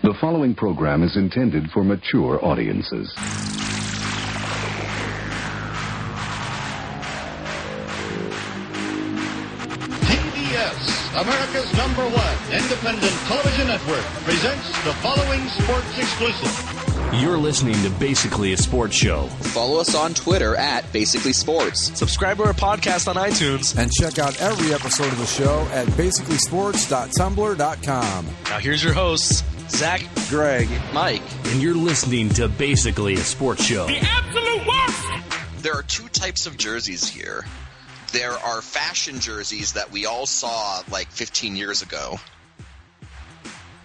The following program is intended for mature audiences. PBS, America's #1 independent television network, presents the following sports exclusive. You're listening to Basically a Sports Show. Follow us on Twitter at Basically Sports. Subscribe to our podcast on iTunes. And check out every episode of the show at basicallysports.tumblr.com. Now here's your hosts, Zach, Greg, Mike. And you're listening to Basically a Sports Show. The absolute worst! There are two types of jerseys here. There are fashion jerseys that we all saw like 15 years ago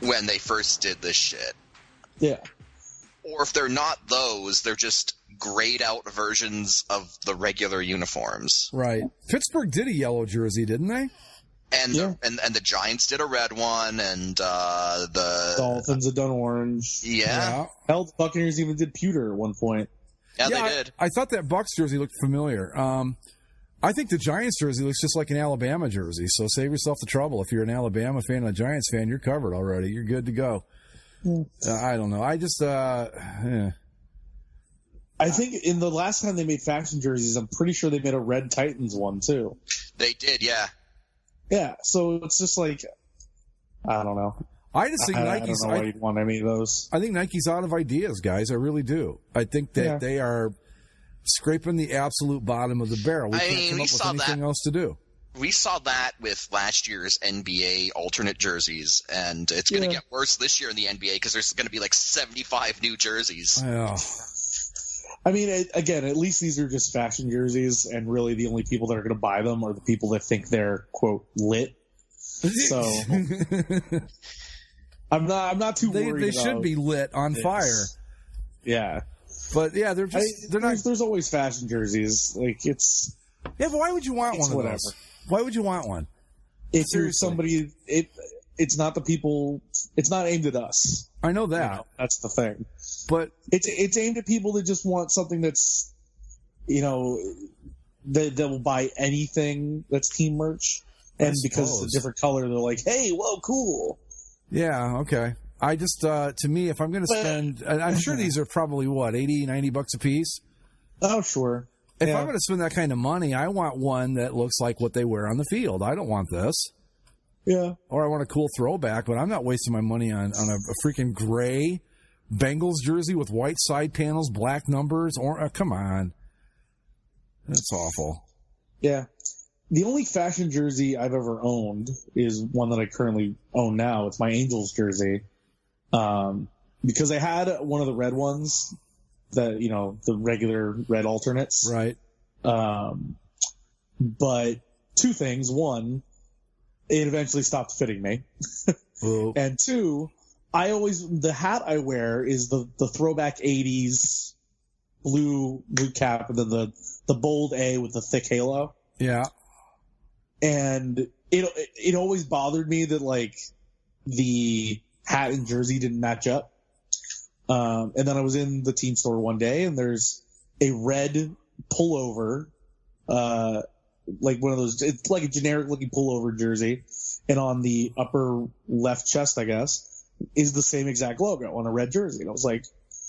when they first did this shit. Yeah. Or if they're not those, they're just grayed out versions of the regular uniforms. Right. Pittsburgh did a yellow jersey, didn't they? And the Giants did a red one, and the Dolphins had done orange. Yeah. Hell, the Buccaneers even did pewter at one point. Yeah, they did. I thought that Bucs jersey looked familiar. I think the Giants jersey looks just like an Alabama jersey, so save yourself the trouble. If you're an Alabama fan and a Giants fan, you're covered already. You're good to go. I don't know. I just, I think in the last time they made fashion jerseys, I'm pretty sure they made a Red Titans one, too. They did, yeah. Yeah, so it's just like, I don't know. I just think Nike's. I don't know why you'd want any of those. I think Nike's out of ideas, guys. I really do. I think that they are scraping the absolute bottom of the barrel. We can't come up with anything else to do. We saw that with last year's NBA alternate jerseys, and it's going to get worse this year in the NBA because there's going to be like 75 new jerseys. Yeah. I mean, again, at least these are just fashion jerseys, and really the only people that are going to buy them are the people that think they're, quote, lit. So I'm not too worried. They should be lit on fire. Yeah. But yeah, they're not. There's always fashion jerseys. Like but why would you want one of those? Why would you want one? If you're somebody, it's not the people. It's not aimed at us. I know that. You know, that's the thing. But it's aimed at people that just want something that's, that will buy anything that's team merch, and because it's a different color, they're like, hey, whoa, cool. Yeah. Okay. I just, to me, if I'm going to spend, and I'm sure these are probably what, $80, $90 a piece. Oh, sure. If I'm going to spend that kind of money, I want one that looks like what they wear on the field. I don't want this. Yeah. Or I want a cool throwback, but I'm not wasting my money on a freaking gray Bengals jersey with white side panels, black numbers. Or come on. That's awful. Yeah. The only fashion jersey I've ever owned is one that I currently own now. It's my Angels jersey. Because I had one of the red ones, the regular red alternates. Right. But two things. One, it eventually stopped fitting me. And two, the hat I wear is the throwback 80s blue cap and then the bold A with the thick halo. Yeah. And it always bothered me that like the hat and jersey didn't match up. And then I was in the team store one day and there's a red pullover, like one of those, it's like a generic looking pullover jersey. And on the upper left chest, I guess, is the same exact logo on a red jersey. And I was like,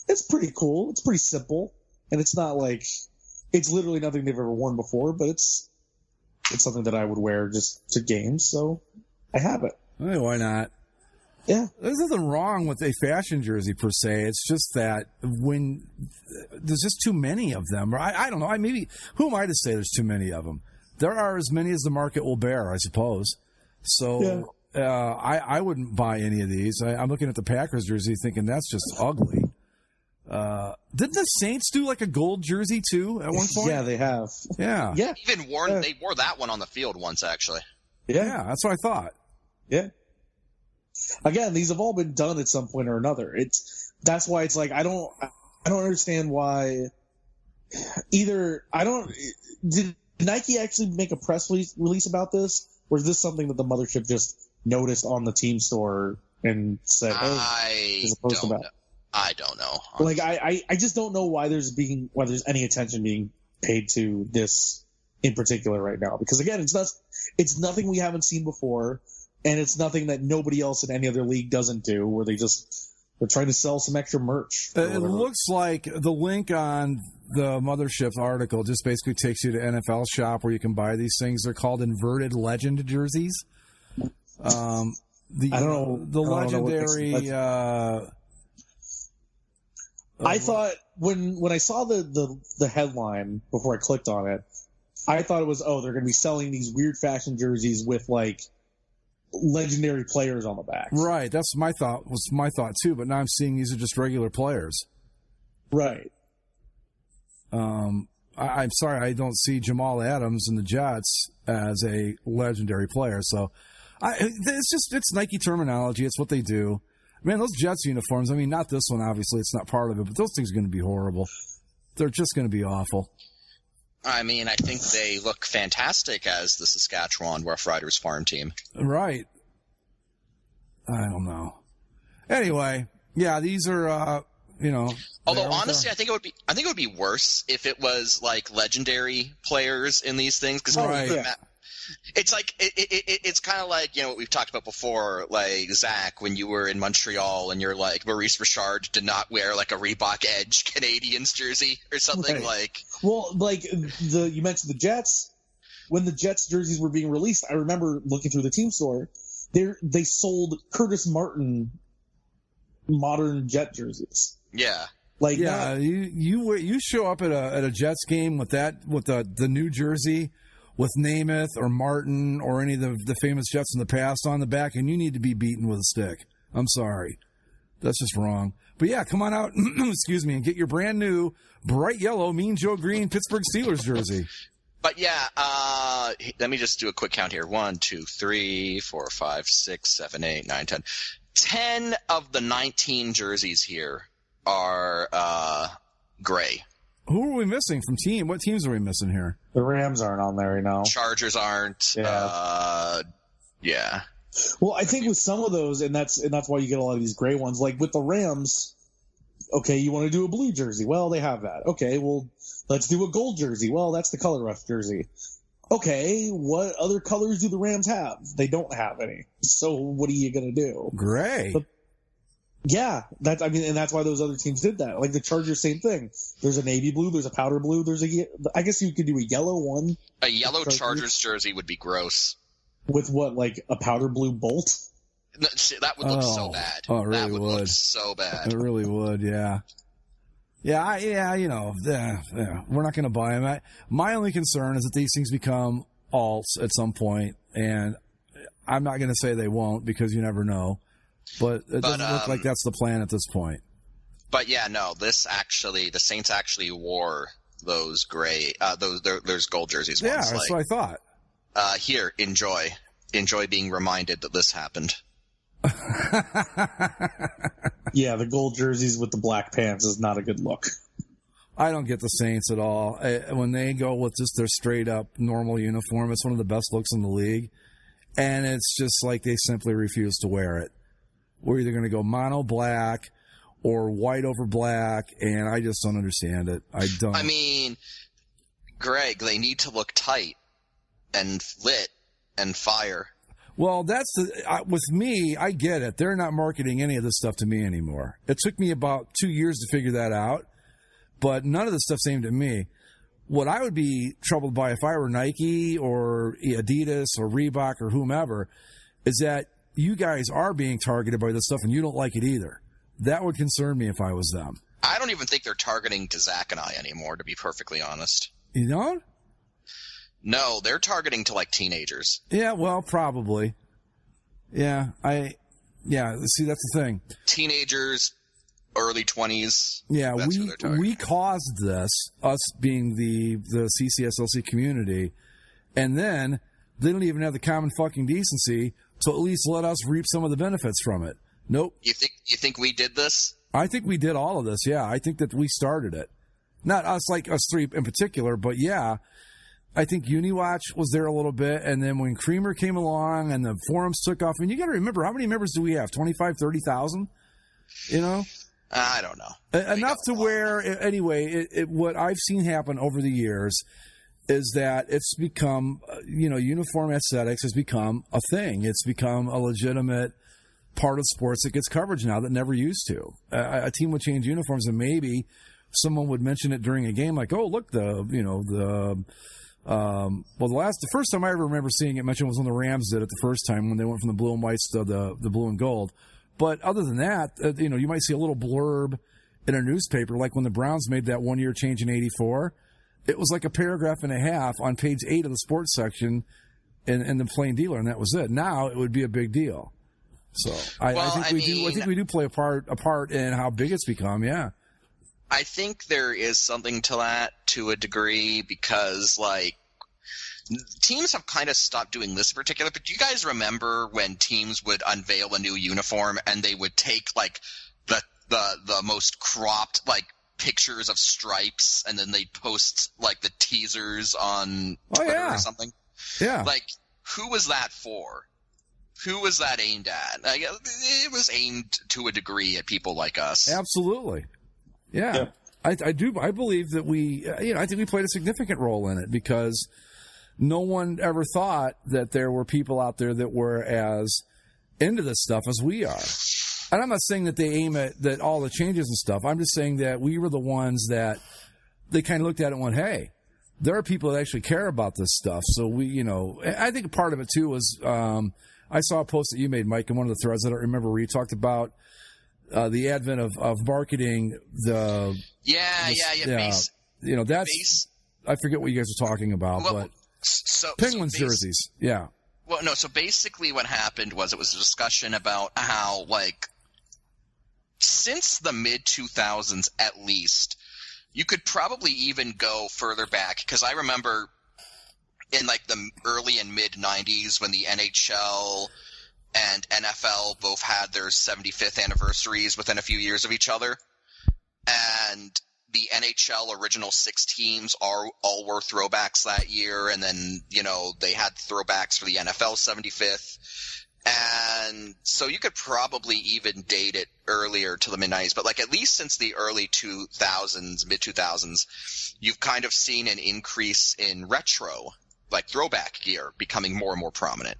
it's pretty cool. It's pretty simple. And it's not like, it's literally nothing they've ever worn before, but it's something that I would wear just to games. So I have it. Hey, why not? Yeah. There's nothing wrong with a fashion jersey per se. It's just that when there's just too many of them, or I don't know. Who am I to say there's too many of them? There are as many as the market will bear, I suppose. So I wouldn't buy any of these. I'm looking at the Packers jersey thinking that's just ugly. Didn't the Saints do like a gold jersey too at one point? Yeah, they have. Yeah. Yeah. They wore that one on the field once, actually. Yeah, that's what I thought. Yeah. Again, these have all been done at some point or another. That's why it's like I don't understand why. Did Nike actually make a press release about this, or is this something that the mothership just noticed on the team store and said, "Hey, there's a post about it"? I don't know. Like I just don't know why there's any attention being paid to this in particular right now, because again, it's nothing we haven't seen before. And it's nothing that nobody else in any other league doesn't do, where they just They're trying to sell some extra merch. It looks like the link on the Mothership's article just basically takes you to NFL Shop where you can buy these things. They're called inverted legend jerseys. I don't know. The legendary. I thought when I saw the headline before I clicked on it, I thought it was, they're going to be selling these weird fashion jerseys with like legendary players on the back. Right. That's my thought. Was my thought too. But now I'm seeing these are just regular players. Right. I'm sorry, I don't see Jamal Adams in the Jets as a legendary player. So it's Nike terminology. It's what they do. Man, those Jets uniforms, I mean, not this one, obviously. It's not part of it. But those things are going to be horrible. They're just going to be awful. I mean, I think they look fantastic as the Saskatchewan Rough Riders farm team. Right. I don't know. Anyway, yeah, these are, Although honestly, I think it would be worse if it was like legendary players in these things because it's like it's kind of like what we've talked about before, like Zach when you were in Montreal and you're like Maurice Richard did not wear like a Reebok Edge Canadiens jersey or something like. Well, like you mentioned the Jets. When the Jets jerseys were being released, I remember looking through the team store. They sold Curtis Martin modern Jet jerseys. Yeah. Like you show up at a Jets game with the new jersey with Namath or Martin or any of the famous Jets in the past on the back, and you need to be beaten with a stick. I'm sorry. That's just wrong. But yeah, come on out, excuse me, and get your brand new bright yellow Mean Joe Green Pittsburgh Steelers jersey. But yeah, let me just do a quick count here. 1, 2, 3, 4, 5, 6, 7, 8, 9, 10. 10 of the 19 jerseys here are gray. Who are we missing from team? What teams are we missing here? The Rams aren't on there right now. Chargers aren't. Yeah. Well, I think with some of those, and that's why you get a lot of these gray ones. Like with the Rams, okay, you want to do a blue jersey? Well, they have that. Okay, well, let's do a gold jersey. Well, that's the Color Rush jersey. Okay, what other colors do the Rams have? They don't have any. So what are you gonna do? Gray. But, yeah, and that's why those other teams did that. Like the Chargers, same thing. There's a navy blue, there's a powder blue, I guess you could do a yellow one. A yellow Chargers jersey would be gross. With what, like a powder blue bolt? No, that would look so bad. Oh, it really that would look so bad. It really would, yeah. Yeah, we're not going to buy them. My only concern is that these things become alts at some point, and I'm not going to say they won't because you never know. But it doesn't look like that's the plan at this point. But yeah, no, the Saints actually wore those gray, those gold jerseys. Yeah, once. that's what I thought. Here, enjoy being reminded that this happened. Yeah, the gold jerseys with the black pants is not a good look. I don't get the Saints at all. When they go with just their straight up normal uniform, it's one of the best looks in the league. And it's just like they simply refuse to wear it. We're either going to go mono black or white over black, and I just don't understand it. I don't. I mean, Greg, they need to look tight and lit and fire. Well, with me, I get it. They're not marketing any of this stuff to me anymore. It took me about 2 years to figure that out, but none of this stuff's aimed at me. What I would be troubled by if I were Nike or Adidas or Reebok or whomever is that you guys are being targeted by this stuff and you don't like it either. That would concern me if I was them. I don't even think they're targeting to Zach and I anymore, to be perfectly honest. You don't? No, they're targeting to like teenagers. Yeah, well, probably. Yeah, see, that's the thing. Teenagers, early 20s. Yeah, we caused this, us being the CCSLC community, and then they don't even have the common fucking decency to at least let us reap some of the benefits from it. Nope. You think we did this? I think we did all of this, yeah. I think that we started it. Not us, like us three in particular, but yeah. I think UniWatch was there a little bit, and then when Creamer came along and the forums took off, and you got to remember, how many members do we have? 25, 30,000? You know? I don't know. Enough to where, anyway, what I've seen happen over the years is that it's become, uniform aesthetics has become a thing. It's become a legitimate part of sports that gets coverage now that never used to. A team would change uniforms, and maybe someone would mention it during a game, like, "Oh, look, the first time I ever remember seeing it mentioned was when the Rams did it the first time when they went from the blue and whites to the blue and gold." But other than that, you might see a little blurb in a newspaper, like when the Browns made that 1 year change in '84. It was like a paragraph and a half on page 8 of the sports section in the Plain Dealer, and that was it. Now it would be a big deal. So I think we do play a part in how big it's become. Yeah. I think there is something to that to a degree because, like, teams have kind of stopped doing this in particular, but do you guys remember when teams would unveil a new uniform and they would take, like, the most cropped, like, pictures of stripes and then they'd post, like, the teasers on Twitter or something? Yeah. Like, who was that for? Who was that aimed at? Like, it was aimed to a degree at people like us. Absolutely. Yeah. I believe that I think we played a significant role in it because no one ever thought that there were people out there that were as into this stuff as we are. And I'm not saying that they aim at that all the changes and stuff. I'm just saying that we were the ones that they kind of looked at it and went, hey, there are people that actually care about this stuff. So I think part of it too was I saw a post that you made, Mike, in one of the threads. I don't remember where you talked about the advent of marketing the base. I forget what you guys are talking about, but Penguins jerseys, yeah. Well, no. So basically, what happened was it was a discussion about how, like, since the mid 2000s at least, you could probably even go further back because I remember in like the early and mid 90s when the NHL and NFL both had their 75th anniversaries within a few years of each other. And the NHL original 6 teams all were throwbacks that year. And then, they had throwbacks for the NFL 75th. And so you could probably even date it earlier to the mid-90s. But, like, at least since the early 2000s, mid-2000s, you've kind of seen an increase in retro, like throwback gear, becoming more and more prominent.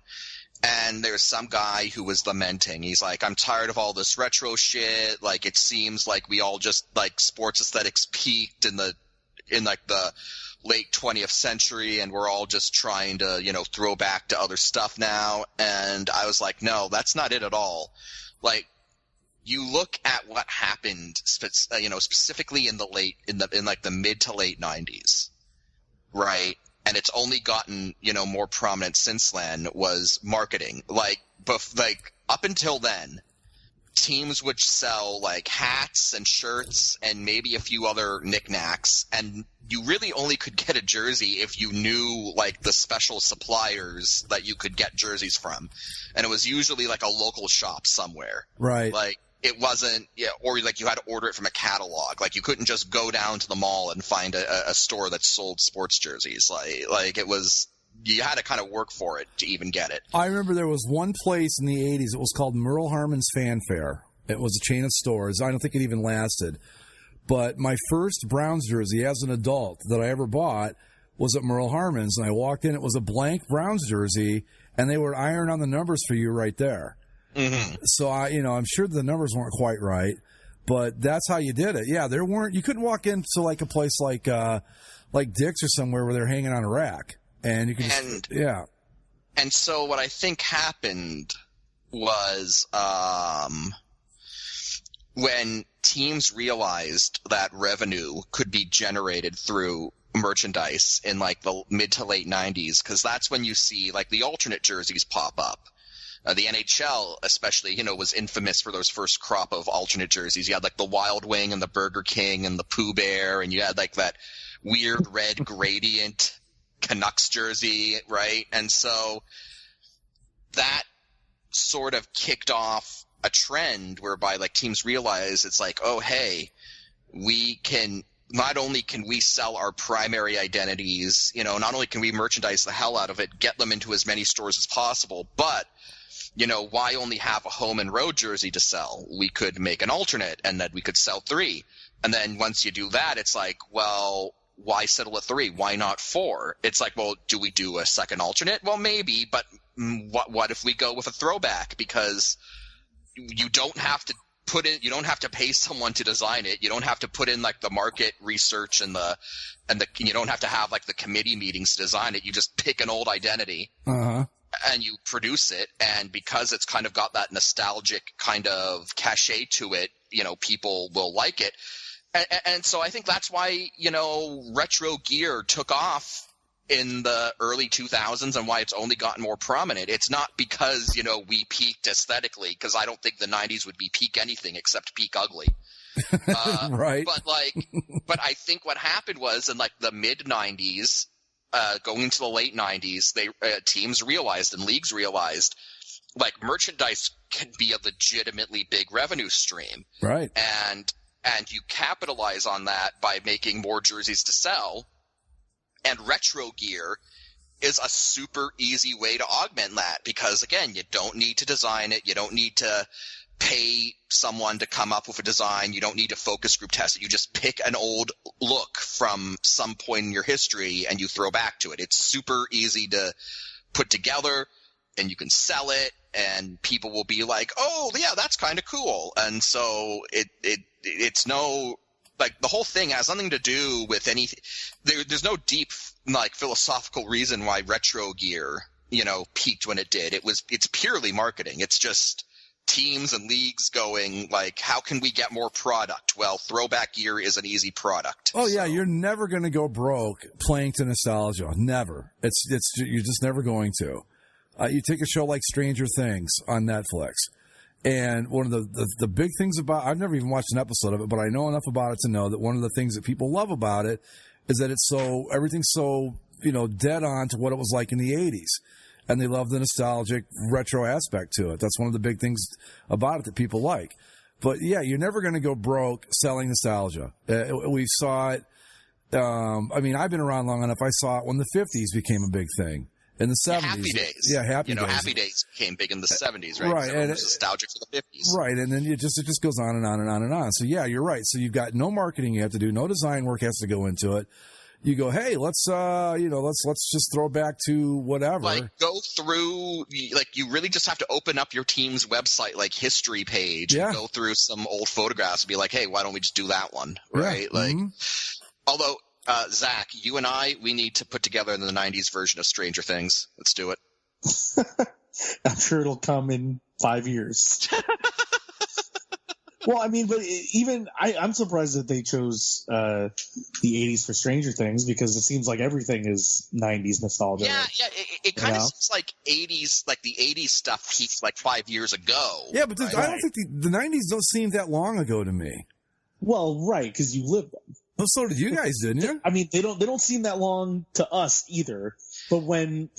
And there's some guy who was lamenting. He's like, I'm tired of all this retro shit. Like, it seems like we all just, like, sports aesthetics peaked in the late 20th century and we're all just trying to, throw back to other stuff now. And I was like, no, that's not it at all. Like, you look at what happened, specifically in the mid to late 90s, right? And it's only gotten, more prominent since then was marketing. Like up until then, teams would sell like hats and shirts and maybe a few other knickknacks, and you really only could get a jersey if you knew like the special suppliers that you could get jerseys from. And it was usually like a local shop somewhere. Right. Like, it wasn't, or like you had to order it from a catalog. Like, you couldn't just go down to the mall and find a store that sold sports jerseys. Like it was, you had to kind of work for it to even get it. I remember there was one place in the 80s. It was called Merle Harmon's Fanfare. It was a chain of stores. I don't think it even lasted. But my first Browns jersey as an adult that I ever bought was at Merle Harmon's. And I walked in, it was a blank Browns jersey, and they would iron on the numbers for you right there. Mm-hmm. So I'm sure the numbers weren't quite right, but that's how you did it. Yeah, you couldn't walk into like a place like Dick's or somewhere where they're hanging on a rack, and you could And so what I think happened was when teams realized that revenue could be generated through merchandise in like the mid to late 90s, because that's when you see like the alternate jerseys pop up. The NHL, especially, was infamous for those first crop of alternate jerseys. You had, like, the Wild Wing and the Burger King and the Pooh Bear, and you had, like, that weird red gradient Canucks jersey, right? And so that sort of kicked off a trend whereby, like, teams realize it's like, oh, hey, not only can we sell our primary identities, not only can we merchandise the hell out of it, get them into as many stores as possible, but why only have a home and road jersey to sell? We could make an alternate, and then we could sell 3. And then once you do that, it's like, well, why settle at 3? Why not 4? It's like, well, do we do a second alternate? Well, maybe, but what if we go with a throwback? Because you don't have to you don't have to pay someone to design it. You don't have to put in like the market research and you don't have to have like the committee meetings to design it. You just pick an old identity and you produce it. And because it's kind of got that nostalgic kind of cachet to it, people will like it. And so I think that's why, retro gear took off in the early 2000s and why it's only gotten more prominent. It's not because, we peaked aesthetically, because I don't think the 90s would be peak anything except peak ugly. Right. But I think what happened was in like the mid 90s, going into the late 90s, teams realized and leagues realized like merchandise can be a legitimately big revenue stream. Right. And you capitalize on that by making more jerseys to sell. And retro gear is a super easy way to augment that because, again, you don't need to design it. You don't need to pay someone to come up with a design. You don't need to focus group test it. You just pick an old look from some point in your history and you throw back to it. It's super easy to put together and you can sell it and people will be like, oh, yeah, that's kind of cool. And so it's no – like the whole thing has nothing to do with anything. There's no deep like philosophical reason why retro gear, peaked when it did. It's purely marketing. It's just teams and leagues going like, how can we get more product? Well, throwback gear is an easy product. Oh yeah, you're never going to go broke playing to nostalgia. Never. You're just never going to. You take a show like Stranger Things on Netflix. And one of the big things about – I've never even watched an episode of it, but I know enough about it to know that one of the things that people love about it is that it's so – everything's so, dead on to what it was like in the 80s. And they love the nostalgic retro aspect to it. That's one of the big things about it that people like. But, yeah, you're never going to go broke selling nostalgia. We saw it I've been around long enough. I saw it when the 50s became a big thing. In the 70s. Happy Days. Yeah, Happy Days. Happy Days became big in the 70s, right? Right. And it was nostalgic for the 50s. Right, and then it just goes on and on and on and on. So, yeah, you're right. So you've got no marketing you have to do. No design work has to go into it. You go, hey, let's just throw back to whatever. Like, go through, like, you really just have to open up your team's website, like, history page, and go through some old photographs and be like, hey, why don't we just do that one, right? Yeah. Like, although... Zach, you and we need to put together the 90s version of Stranger Things. Let's do it. I'm sure it'll come in 5 years. Well, but even I'm surprised that they chose the 80s for Stranger Things because it seems like everything is 90s nostalgia. Yeah, it kind of seems like 80s, like the 80s stuff peaked like 5 years ago. Yeah, but I don't think the 90s don't seem that long ago to me. Well, right, because you lived them. Well, so did you guys, didn't you? They don't seem that long to us either. But when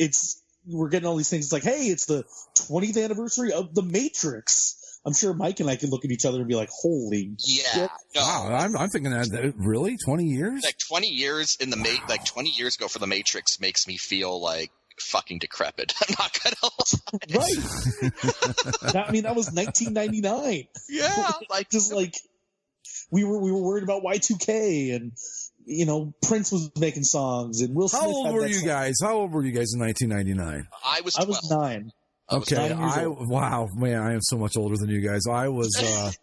we're getting all these things, it's like, hey, it's the 20th anniversary of The Matrix. I'm sure Mike and I can look at each other and be like, holy shit. No. Wow, I'm thinking that really 20 years? Like 20 years in the like 20 years ago for The Matrix makes me feel like fucking decrepit. I'm not gonna lie. Right. That was 1999. Yeah, we were worried about Y2K and Prince was making songs and Will Smith. How old were you guys? How old were you guys in 1999? I was 12. I was 9. Okay, wow, man, I am so much older than you guys. I was 30.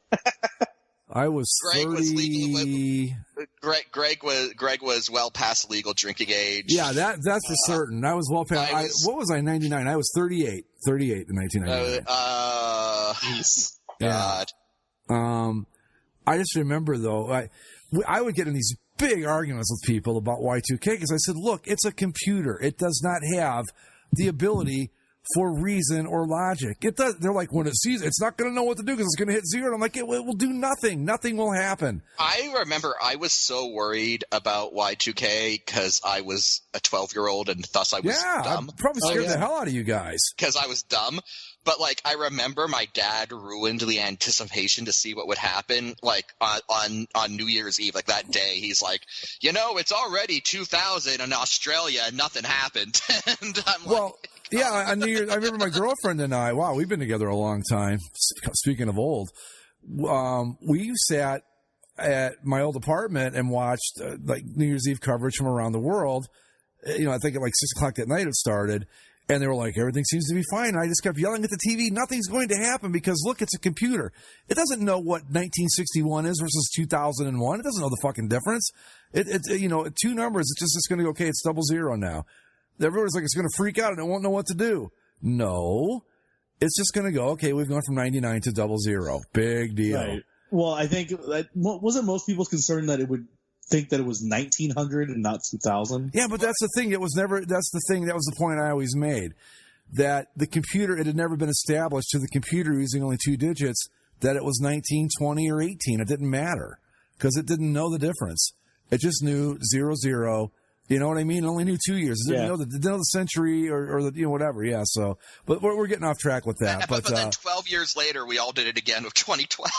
Greg was well past legal drinking age. Yeah, that's for certain. I was well past. What was I? 99. I was 38. 38 in 1999. God. I just remember though, I would get in these big arguments with people about Y2K because I said, look, it's a computer. It does not have the ability for reason or logic. It does. They're like, when it sees, it's not going to know what to do because it's going to hit zero. And I'm like, it will do nothing. Nothing will happen. I remember I was so worried about Y2K because I was a 12-year-old and thus I was dumb. I probably scared the hell out of you guys. Because I was dumb. But, I remember my dad ruined the anticipation to see what would happen, on New Year's Eve, that day. He's like, it's already 2000 in Australia and nothing happened. And I'm yeah, on New Year's, I remember my girlfriend and I, wow, we've been together a long time. Speaking of old, we sat at my old apartment and watched, New Year's Eve coverage from around the world. I think at 6 o'clock that night it started. And they were like, everything seems to be fine. And I just kept yelling at the TV, nothing's going to happen because, look, it's a computer. It doesn't know what 1961 is versus 2001. It doesn't know the fucking difference. It's two numbers. It's just going to go, okay, it's 00 now. Everyone's like, it's going to freak out and it won't know what to do. No. It's just going to go, okay, we've gone from 99 to 00. Big deal. Right. Well, I think that wasn't most people's concern that it would think that it was 1900 and not 2000. Yeah, but that's the thing. That was the point I always made. That the computer, it had never been established to the computer using only 2 digits that it was 19, 20, or 18. It didn't matter because it didn't know the difference. It just knew 00. You know what I mean? It only knew 2 years. It didn't know the century or the, whatever. Yeah. So, but we're getting off track with that. But then 12 years later, we all did it again with 2012.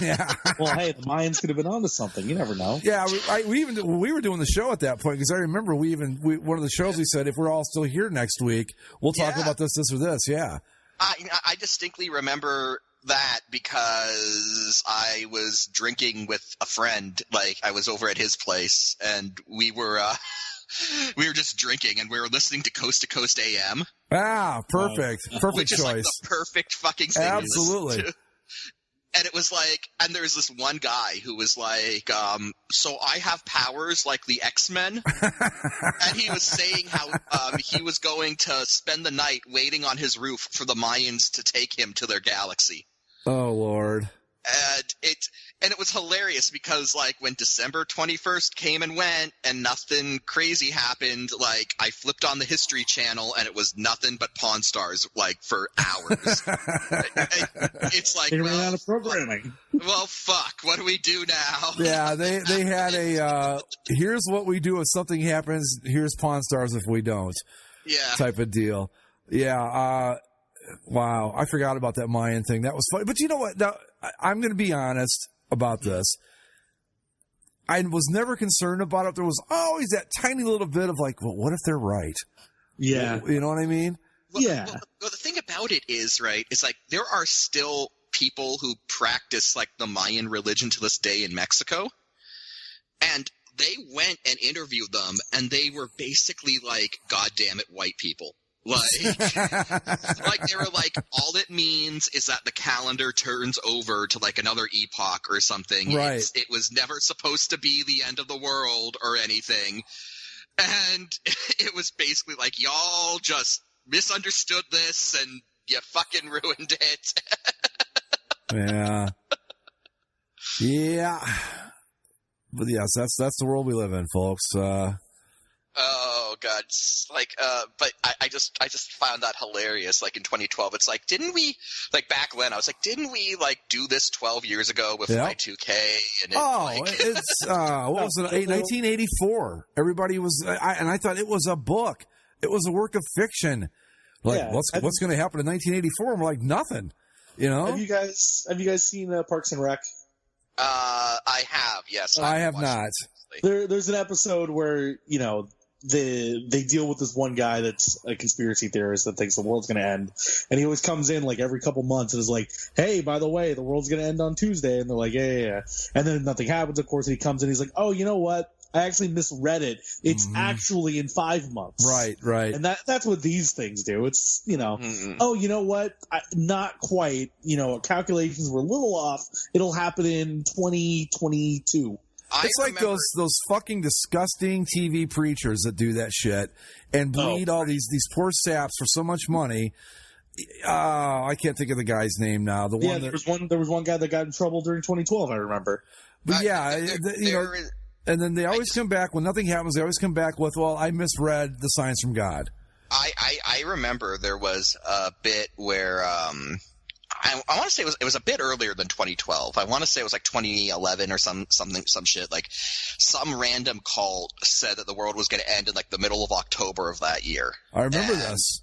Yeah. Well, hey, the Mayans could have been onto something. You never know. Yeah. We were doing the show at that point because I remember one of the shows we said, if we're all still here next week, we'll talk about this, or this. Yeah. I distinctly remember that because I was drinking with a friend. Like, I was over at his place and we were just drinking and we were listening to Coast AM. Ah, perfect. Perfect which choice. Is like the perfect fucking thing. Absolutely. And it was like, and there was this one guy who was like, so I have powers like the X-Men. And he was saying how he was going to spend the night waiting on his roof for the Mayans to take him to their galaxy. Oh, Lord. And it was hilarious because, like, when December 21st came and went and nothing crazy happened, like, I flipped on the History Channel and it was nothing but Pawn Stars, like, for hours. It's like, they ran out of programming. Well, fuck. What do we do now? Yeah, they had a here's what we do if something happens. Here's Pawn Stars if we don't. Yeah. Type of deal. Yeah. Wow, I forgot about that Mayan thing. That was funny. But you know what? Now, I'm going to be honest about this. I was never concerned about it. There was always that tiny little bit of like, well, what if they're right? Yeah. You know what I mean? Yeah. Well, the thing about it is, right, is like there are still people who practice like the Mayan religion to this day in Mexico. And they went and interviewed them and they were basically like, God damn it, white people. Like they were like, all it means is that the calendar turns over to like another epoch or something. Right. It was never supposed to be the end of the world or anything. And it was basically like, y'all just misunderstood this and you fucking ruined it. Yeah. Yeah. But yes, that's the world we live in, folks. Oh God! Like, but I just found that hilarious. Like in 2012, it's like, didn't we like back then? I was like, didn't we like do this 12 years ago with Y2K? And it's what was it? 1984. Everybody was, and I thought it was a book. It was a work of fiction. Like, what's going to happen in 1984? And we're like, nothing. You know? Have you guys seen Parks and Rec? I have. Yes, I have not. There's an episode where they deal with this one guy that's a conspiracy theorist that thinks the world's going to end, and he always comes in like every couple months and is like, hey, by the way, the world's going to end on Tuesday, and they're like, yeah, and then nothing happens, of course, and he comes in, he's like, oh, you know what, I actually misread it, it's actually in 5 months. Right. And that's what these things do. It's oh, you know what, not quite, calculations were a little off, it'll happen in 2022. It's like those fucking disgusting TV preachers that do that shit and bleed all these poor saps for so much money. I can't think of the guy's name now. There was one guy that got in trouble during 2012. I remember. But and then they always come back when nothing happens. They always come back with, "Well, I misread the signs from God." I remember there was a bit where. I want to say it was a bit earlier than 2012. I want to say it was like 2011 or some shit. Like some random cult said that the world was going to end in like the middle of October of that year. I remember this.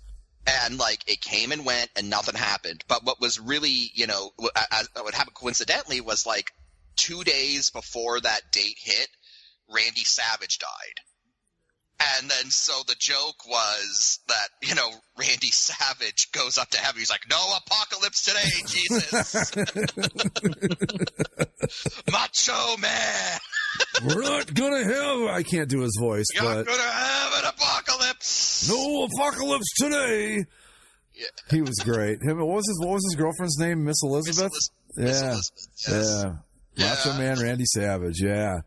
And like it came and went and nothing happened. But what was really, what happened coincidentally was like 2 days before that date hit, Randy Savage died. And then so the joke was that, Randy Savage goes up to heaven. He's like, no apocalypse today, Jesus. Macho Man. We're not gonna have. I can't do his voice, You're but gonna have an apocalypse. no apocalypse today. Yeah. He was great. What was his girlfriend's name? Miss Elizabeth. Miss Elizabeth, yes. Yeah. Macho Man Randy Savage. Yeah.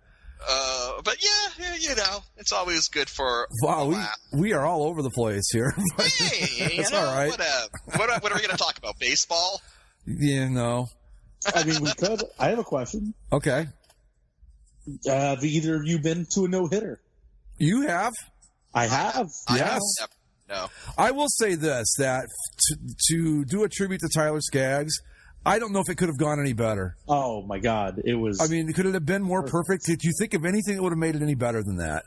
But yeah, you know, it's always good for. Wow, we are all over the place here. Hey, that's all right. What are we going to talk about? Baseball? Yeah, no. I mean, we could. I have a question. Okay. Have either of you been to a no-hitter? You have? I have. Yes. No. I will say this, that to do a tribute to Tyler Skaggs, I don't know if it could have gone any better. Oh, my God. It was... I mean, could it have been more perfect? Did you think of anything that would have made it any better than that?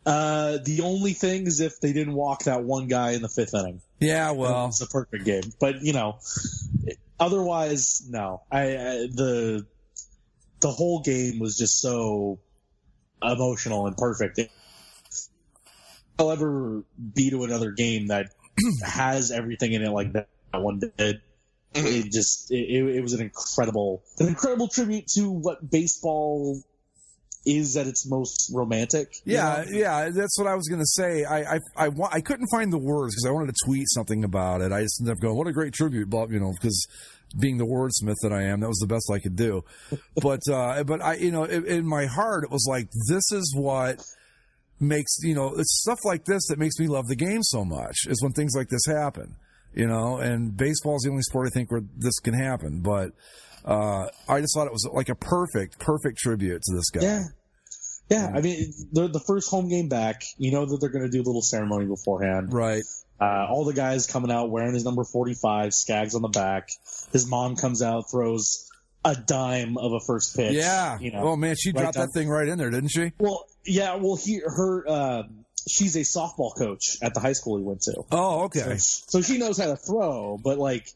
The only thing is if they didn't walk that one guy in the fifth inning. Yeah, well... It's a perfect game. But, you know, otherwise, no. The whole game was just so emotional and perfect. I'll ever be to another game that has everything in it like that one did. It was an incredible tribute to what baseball is at its most romantic. Yeah, that's what I was going to say. I couldn't find the words because I wanted to tweet something about it. I just ended up going, what a great tribute, Bob, you know, because being the wordsmith that I am, that was the best I could do. But I, you know, in my heart, it was like, this is what makes, you know, it's stuff like this that makes me love the game so much, is when things like this happen. You know, and baseball is the only sport I think where this can happen. But I just thought it was like a perfect tribute to this guy. Yeah. I mean, the first home game back, you know that they're going to do a little ceremony beforehand. Right. All the guys coming out wearing his number 45, Skaggs on the back. His mom comes out, throws a dime of a first pitch. Yeah. You know, oh, man, she dropped that thing right in there, didn't she? Well, yeah. Well, she's a softball coach at the high school he went to. Oh, okay. So she knows how to throw, but like,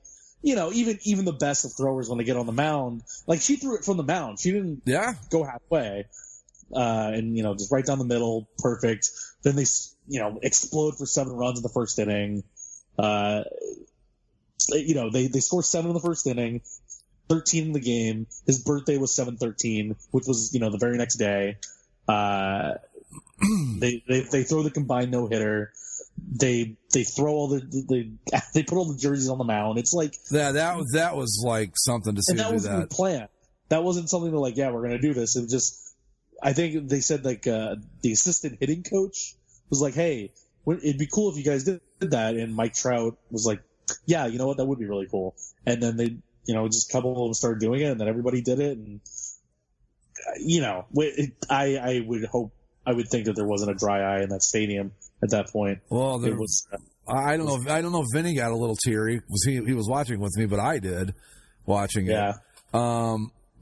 you know, even the best of throwers when they get on the mound, like she threw it from the mound. She didn't go halfway. And, you know, just right down the middle, perfect. Then they, you know, explode for 7 runs in the first inning. You know, they score 7 in the first inning, 13 in the game. His birthday was 7/13, which was, you know, the very next day. They throw the combined no hitter. They throw all they put all the jerseys on the mound. It's like that was like something to see. And that wasn't the plan. That wasn't something that like, yeah, we're gonna do this. It was just, I think they said like the assistant hitting coach was like, hey, it'd be cool if you guys did that. And Mike Trout was like, yeah, you know what, that would be really cool. And then they, you know, just a couple of them started doing it, and then everybody did it. And you know, I would think that there wasn't a dry eye in that stadium at that point. Well, it was. I don't know. I don't know if Vinny got a little teary. He was watching with me, but I did watching it. Yeah.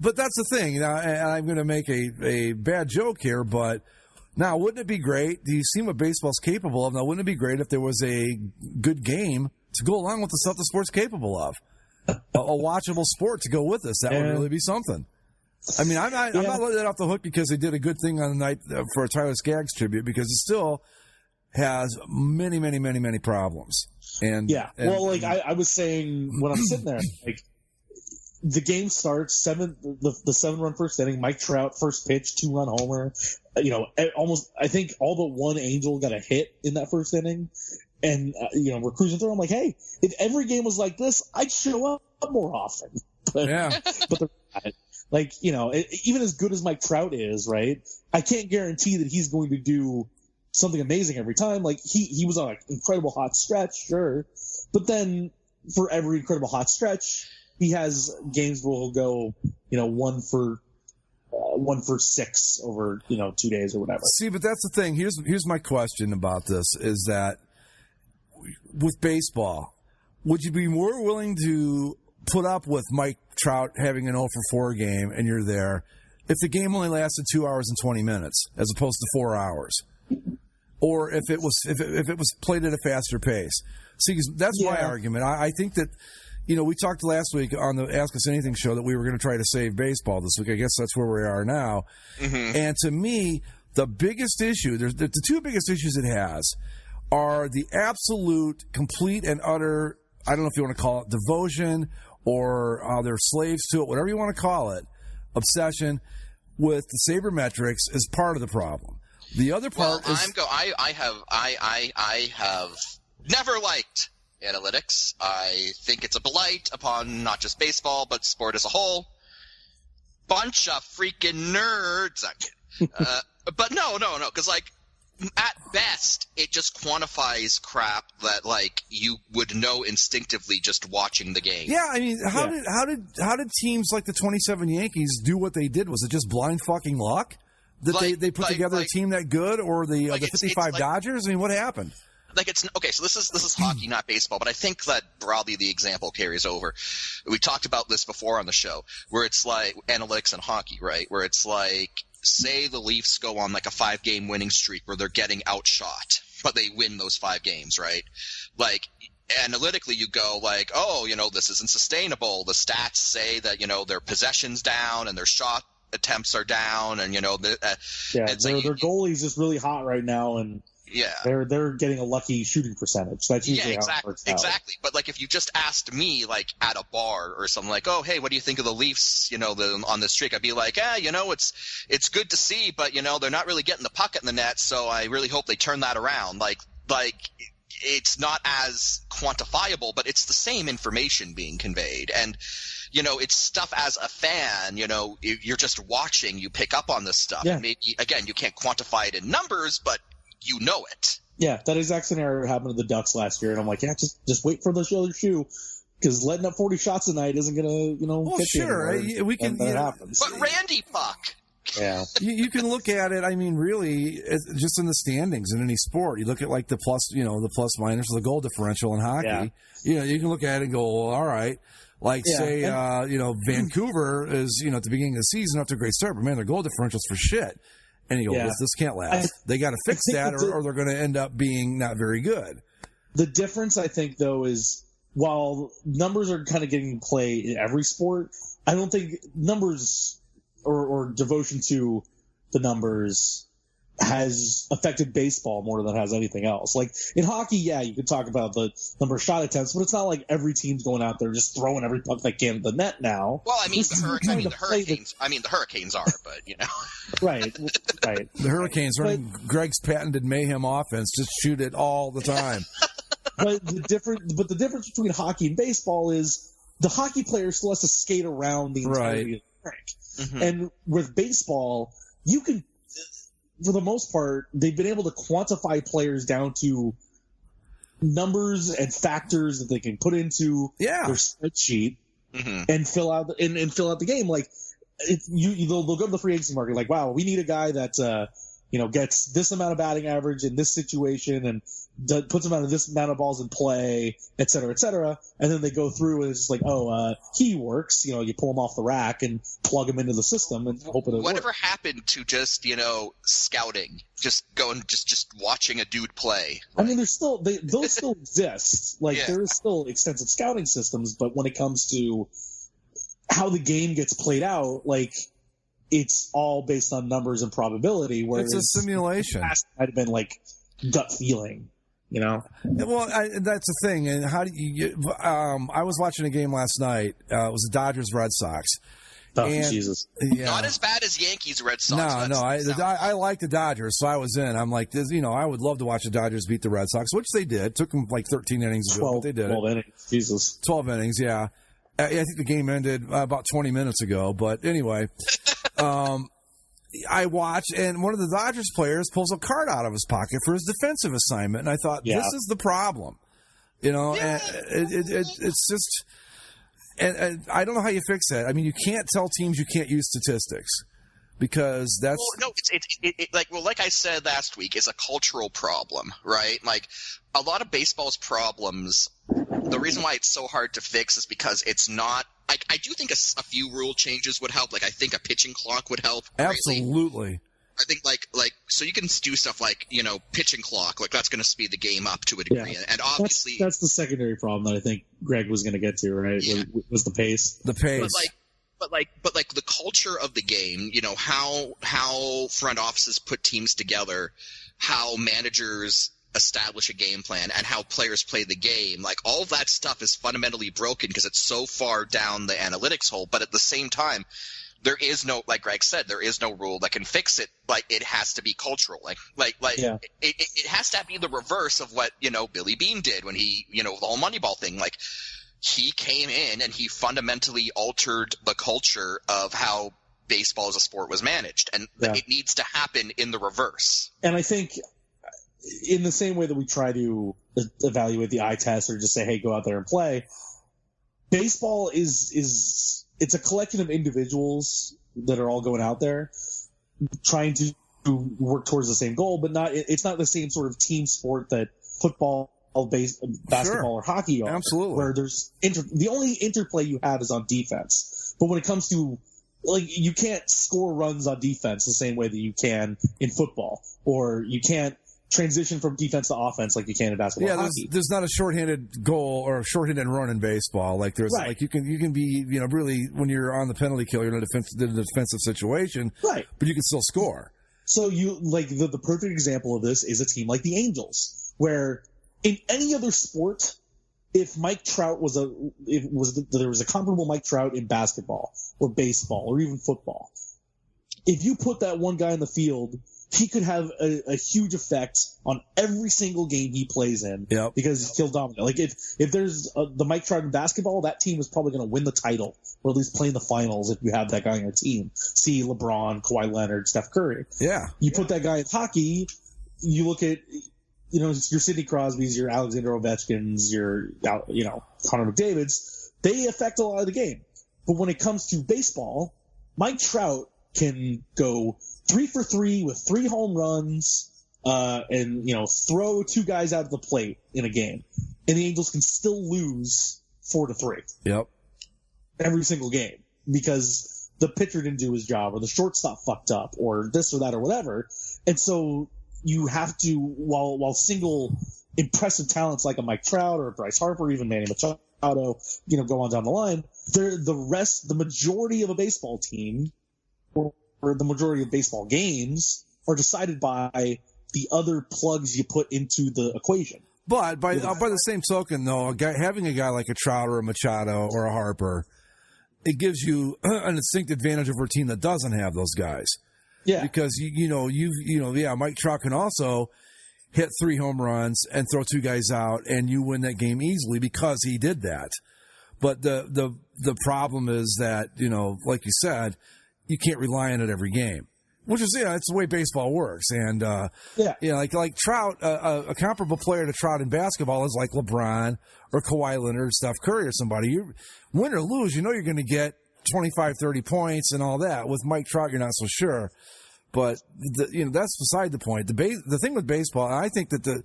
But that's the thing. You know, and I'm going to make a bad joke here, but now wouldn't it be great? Do you see what baseball's capable of? Now, wouldn't it be great if there was a good game to go along with the stuff the sport's capable of? A watchable sport to go with this. That would really be something. I mean, I'm not letting that off the hook because they did a good thing on the night for a Tyler Skaggs tribute, because it still has many problems. And well, like I was saying when I'm sitting there, like the game starts the 7-run first inning. Mike Trout first pitch, 2-run homer. You know, almost I think all but one Angel got a hit in that first inning. And you know, we're cruising through. I'm like, hey, if every game was like this, I'd show up more often. But, but they're not. Like, you know, even as good as Mike Trout is, right, I can't guarantee that he's going to do something amazing every time. Like, he was on an incredible hot stretch, sure. But then for every incredible hot stretch, he has games where he'll go, you know, 1 for 6 over, you know, 2 days or whatever. See, but that's the thing. Here's my question about this, is that with baseball, would you be more willing to put up with Mike Trout having an 0-for-4 game and you're there if the game only lasted 2 hours and 20 minutes as opposed to 4 hours, or if it was played at a faster pace? See, that's my argument. I think that, you know, we talked last week on the Ask Us Anything show that we were going to try to save baseball this week. I guess that's where we are now. Mm-hmm. And to me, the biggest issue, the 2 biggest issues it has are the absolute, complete, and utter, I don't know if you want to call it devotion or they're slaves to it, whatever you want to call it, obsession with the sabermetrics is part of the problem. The other part is I have never liked analytics. I think it's a blight upon not just baseball but sport as a whole. Bunch of freaking nerds. I'm kidding. But no, because like at best it just quantifies crap that like you would know instinctively just watching the game. Yeah, I mean, how did teams like the 27 Yankees do what they did? Was it just blind fucking luck that they put together a team that good, or the 55 Dodgers? I mean, what happened? Like it's okay. So this is hockey, not baseball, but I think that broadly the example carries over. We talked about this before on the show, where it's like analytics and hockey, right? Where it's like, say the Leafs go on like a 5-game winning streak where they're getting outshot, but they win those 5 games, right? Like analytically, you go like, oh, this isn't sustainable. The stats say that their possession's down and their shot attempts are down, and their goalie's just really hot right now, and. Yeah, they're getting a lucky shooting percentage. That's usually how it works out. Exactly. But like if you just asked me like at a bar or something like, oh hey, what do you think of the Leafs? On this streak, I'd be like, it's good to see, but they're not really getting the puck in the net, so I really hope they turn that around. Like it's not as quantifiable, but it's the same information being conveyed, and it's stuff as a fan. You're just watching, you pick up on this stuff. Yeah. And maybe again, you can't quantify it in numbers, but you know it. Yeah, that exact scenario happened to the Ducks last year, and I'm like, yeah, just wait for the other shoe, because letting up 40 shots a night isn't gonna, Well, sure, we can. That happens. But Randy, fuck. Yeah, you can look at it. I mean, really, just in the standings in any sport, you look at like the plus, the plus minus, the goal differential in hockey. Yeah. You can look at it and go, well, all right. Like say, Vancouver is, at the beginning of the season, after a great start, but man, their goal differentials for shit. And you go, this can't last. They got to fix that, or they're going to end up being not very good. The difference, I think, though, is while numbers are kind of getting play in every sport, I don't think numbers or devotion to the numbers has affected baseball more than it has anything else. Like in hockey, you could talk about the number of shot attempts, but it's not like every team's going out there just throwing every puck they can at the net now. Well, the Hurricanes are, but right. The Hurricanes running Greg's patented mayhem offense, just shoot it all the time. But the difference between hockey and baseball is the hockey player still has to skate around the entirety of the rink. Mm-hmm. And with baseball, you can, for the most part, they've been able to quantify players down to numbers and factors that they can put into their spreadsheet and fill out the game. Like they'll go to the free agency market, like, wow, we need a guy that gets this amount of batting average in this situation and puts him out of this amount of balls in play, et cetera, and then they go through and it's just like, he works. You pull him off the rack and plug him into the system and hope it works. Whatever happened to just scouting, just going, just watching a dude play? I mean, those still exist. Like there is still extensive scouting systems, but when it comes to how the game gets played out, like it's all based on numbers and probability. Where it's a simulation. It might have been like gut feeling. Well, that's the thing. And how do you? I was watching a game last night. It was the Dodgers Red Sox. Oh, Jesus! Yeah. Not as bad as Yankees Red Sox. No. I like the Dodgers, so I was in. I'm like, I would love to watch the Dodgers beat the Red Sox, which they did. Took them like 13 innings to do it, but they did 12 innings. Jesus. 12 innings. Yeah. I think the game ended about 20 minutes ago. But anyway, I watched, and one of the Dodgers players pulls a card out of his pocket for his defensive assignment, and I thought, this is the problem. And it's just, and I don't know how you fix that. I mean, you can't tell teams you can't use statistics because that's like I said last week, it's a cultural problem, right? Like a lot of baseball's problems. The reason why it's so hard to fix is because it's not. I do think a few rule changes would help. Like I think a pitching clock would help. Absolutely. I think like so you can do stuff like pitching clock, like that's going to speed the game up to a degree. Yeah. And obviously that's the secondary problem that I think Greg was going to get to, right? Yeah. Was the pace. The pace. But the culture of the game, how front offices put teams together, how managers establish a game plan, and how players play the game, like all of that stuff is fundamentally broken because it's so far down the analytics hole. But at the same time, there is no, like Greg said, there is no rule that can fix it. Like, it has to be cultural. It has to be the reverse of what, Billy Beane did when he, the whole Moneyball thing. Like, he came in and he fundamentally altered the culture of how baseball as a sport was managed. And it needs to happen in the reverse. And I think in the same way that we try to evaluate the eye test or just say, hey, go out there and play, baseball is it's a collection of individuals that are all going out there trying to work towards the same goal, but it's not the same sort of team sport that football, basketball, or hockey are. Absolutely. Where there's the only interplay you have is on defense. But when it comes to, like, you can't score runs on defense the same way that you can in football, or you can't transition from defense to offense like you can in basketball. Yeah, there's not a shorthanded goal or a shorthanded run in baseball. Like there's like you can be really, when you're on the penalty kill, you're in a defensive situation, right? But you can still score. So you like the perfect example of this is a team like the Angels, where in any other sport, if Mike Trout there was a comparable Mike Trout in basketball or baseball or even football, if you put that one guy in the field, he could have a huge effect on every single game he plays in because he's still dominant. Like if there's the Mike Trout in basketball, that team is probably going to win the title or at least play in the finals if you have that guy on your team. See LeBron, Kawhi Leonard, Steph Curry. Yeah. You put that guy in hockey, you look at your Sidney Crosby's, your Alexander Ovechkin's, your Connor McDavid's, they affect a lot of the game. But when it comes to baseball, Mike Trout can go 3 for 3 with 3 home runs, and throw 2 guys out of the plate in a game, and the Angels can still lose 4-3. Yep. Every single game because the pitcher didn't do his job, or the shortstop fucked up, or this or that or whatever. And so you have to, while single impressive talents like a Mike Trout or a Bryce Harper, or even Manny Machado, go on down the line, the majority of a baseball team, or the majority of baseball games, are decided by the other plugs you put into the equation. But by the same token, though, having a guy like a Trout or a Machado or a Harper, it gives you an distinct advantage over a team that doesn't have those guys. Yeah, because Mike Trout can also hit 3 home runs and throw 2 guys out, and you win that game easily because he did that. But the problem is that like you said, you can't rely on it every game, which is it's the way baseball works. And like Trout, a comparable player to Trout in basketball is like LeBron or Kawhi Leonard or Steph Curry or somebody. You win or lose, you're going to get 25, 30 points and all that. With Mike Trout, you're not so sure. But that's beside the point. The thing with baseball, and I think that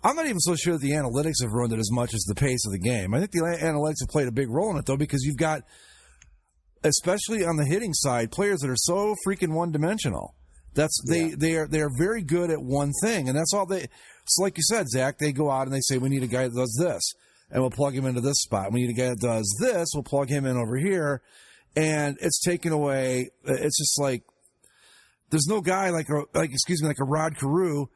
I'm not even so sure that the analytics have ruined it as much as the pace of the game. I think the analytics have played a big role in it, though, because you've got, especially on the hitting side, players that are so freaking one-dimensional. They are very good at one thing, and that's all they. So, like you said, Zach, they go out and they say, we need a guy that does this, and we'll plug him into this spot. We need a guy that does this, we'll plug him in over here, and it's taken away. It's just like there's no guy like a Rod Carew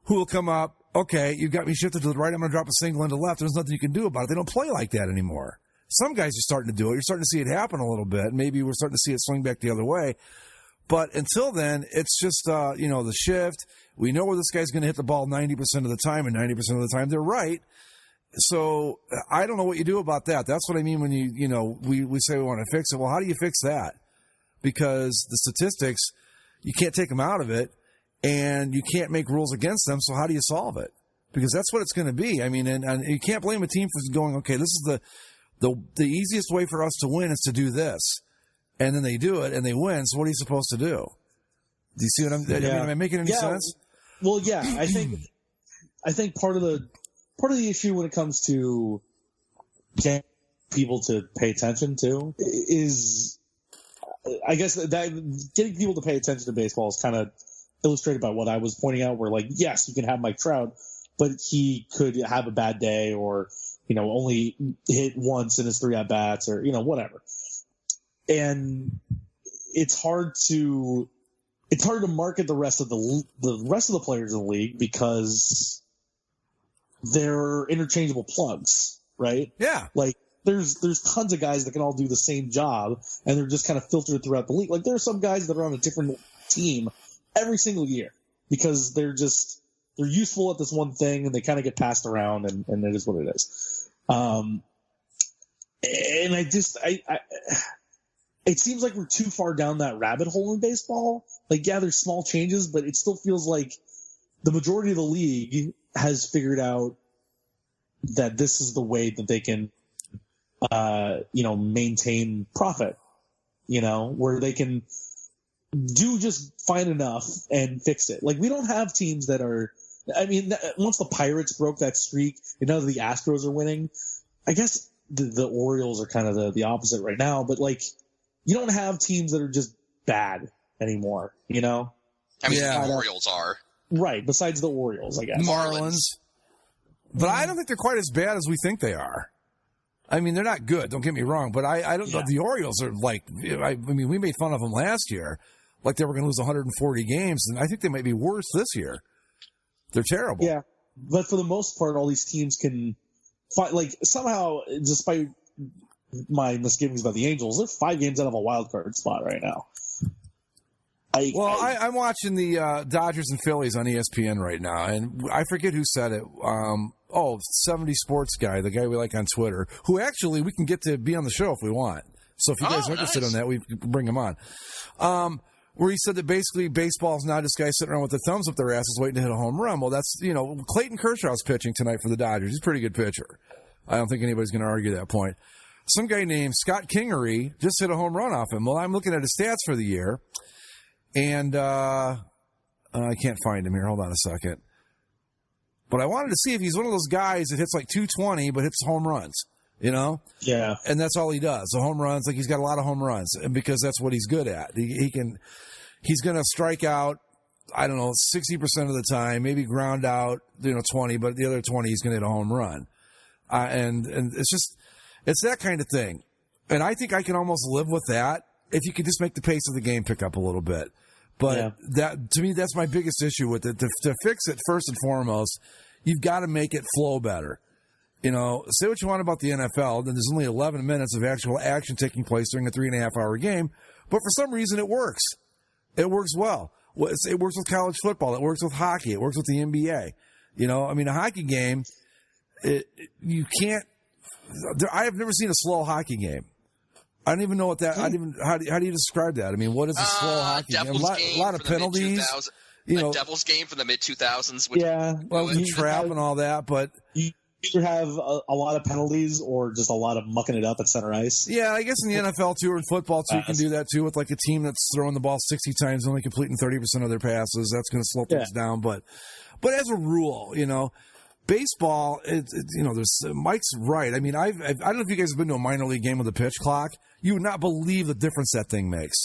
who will come up. Okay, you've got me shifted to the right. I'm going to drop a single into left. There's nothing you can do about it. They don't play like that anymore. Some guys are starting to do it. You're starting to see it happen a little bit. Maybe we're starting to see it swing back the other way. But until then, it's just, the shift. We know where this guy's going to hit the ball 90% of the time, and 90% of the time they're right. So I don't know what you do about that. That's what I mean when we say we want to fix it. Well, how do you fix that? Because the statistics, you can't take them out of it, and you can't make rules against them. So how do you solve it? Because that's what it's going to be. I mean, and you can't blame a team for going, okay, this is the easiest way for us to win is to do this. And then they do it and they win. So what are you supposed to do? Do you see what am I making any sense? Well, yeah, I think part of the issue when it comes to getting people to pay attention to is, I guess that getting people to pay attention to baseball is kind of illustrated by what I was pointing out, where like, yes, you can have Mike Trout, but he could have a bad day or, only hit once in his 3 at-bats or, whatever. And it's hard to market the rest of the players in the league because they're interchangeable plugs, right? Yeah. Like there's tons of guys that can all do the same job, and they're just kind of filtered throughout the league. Like there are some guys that are on a different team every single year because they're useful at this one thing, and they kind of get passed around, and it is what it is. And it seems like we're too far down that rabbit hole in baseball. Like, yeah, there's small changes, but it still feels like the majority of the league has figured out that this is the way that they can, maintain profit, where they can do just fine enough and fix it. Like, we don't have teams that are, once the Pirates broke that streak and now the Astros are winning, I guess the Orioles are kind of the opposite right now, but like, you don't have teams that are just bad anymore, The Orioles are. Right, besides the Orioles, I guess. Marlins. But I don't think they're quite as bad as we think they are. I mean, they're not good, don't get me wrong, but I don't know. The Orioles are like, we made fun of them last year, like they were going to lose 140 games, and I think they might be worse this year. They're terrible. Yeah, but for the most part, all these teams can fight, like, somehow, despite my misgivings about the Angels, they're 5 games out of a wild card spot right now. I'm watching the Dodgers and Phillies on ESPN right now, and I forget who said it. 70 Sports guy, the guy we like on Twitter, who actually we can get to be on the show if we want. So if you guys are interested in that, we can bring him on. Where he said that basically baseball is now just guys sitting around with their thumbs up their asses waiting to hit a home run. Well, that's, Clayton Kershaw's pitching tonight for the Dodgers. He's a pretty good pitcher. I don't think anybody's going to argue that point. Some guy named Scott Kingery just hit a home run off him. Well, I'm looking at his stats for the year. And I can't find him here. Hold on a second. But I wanted to see if he's one of those guys that hits like 220 but hits home runs, Yeah. And that's all he does. The home runs, like he's got a lot of home runs, and because that's what he's good at. He's going to strike out, I don't know, 60% of the time, maybe ground out, 20, but the other 20 he's going to hit a home run. And it's that kind of thing. And I think I can almost live with that if you could just make the pace of the game pick up a little bit. But that, to me, that's my biggest issue with it. To fix it, first and foremost, you've got to make it flow better. Say what you want about the NFL, then there's only 11 minutes of actual action taking place during a 3.5-hour game. But for some reason, it works. It works well. It works with college football. It works with hockey. It works with the NBA. A hockey game, you can't. I have never seen a slow hockey game. I don't even know what that. How do you describe that? I mean, what is a slow hockey game? A lot of penalties. Devil's Game from the mid 2000s. With trap and all that, but you either have a lot of penalties or just a lot of mucking it up at center ice. Yeah, I guess in the NFL too, or in football too, you can do that too with like a team that's throwing the ball 60 times and only completing 30% of their passes. That's going to slow things down, but as a rule, baseball, there's Mike's right. I mean, I don't know if you guys have been to a minor league game with a pitch clock. You would not believe the difference that thing makes.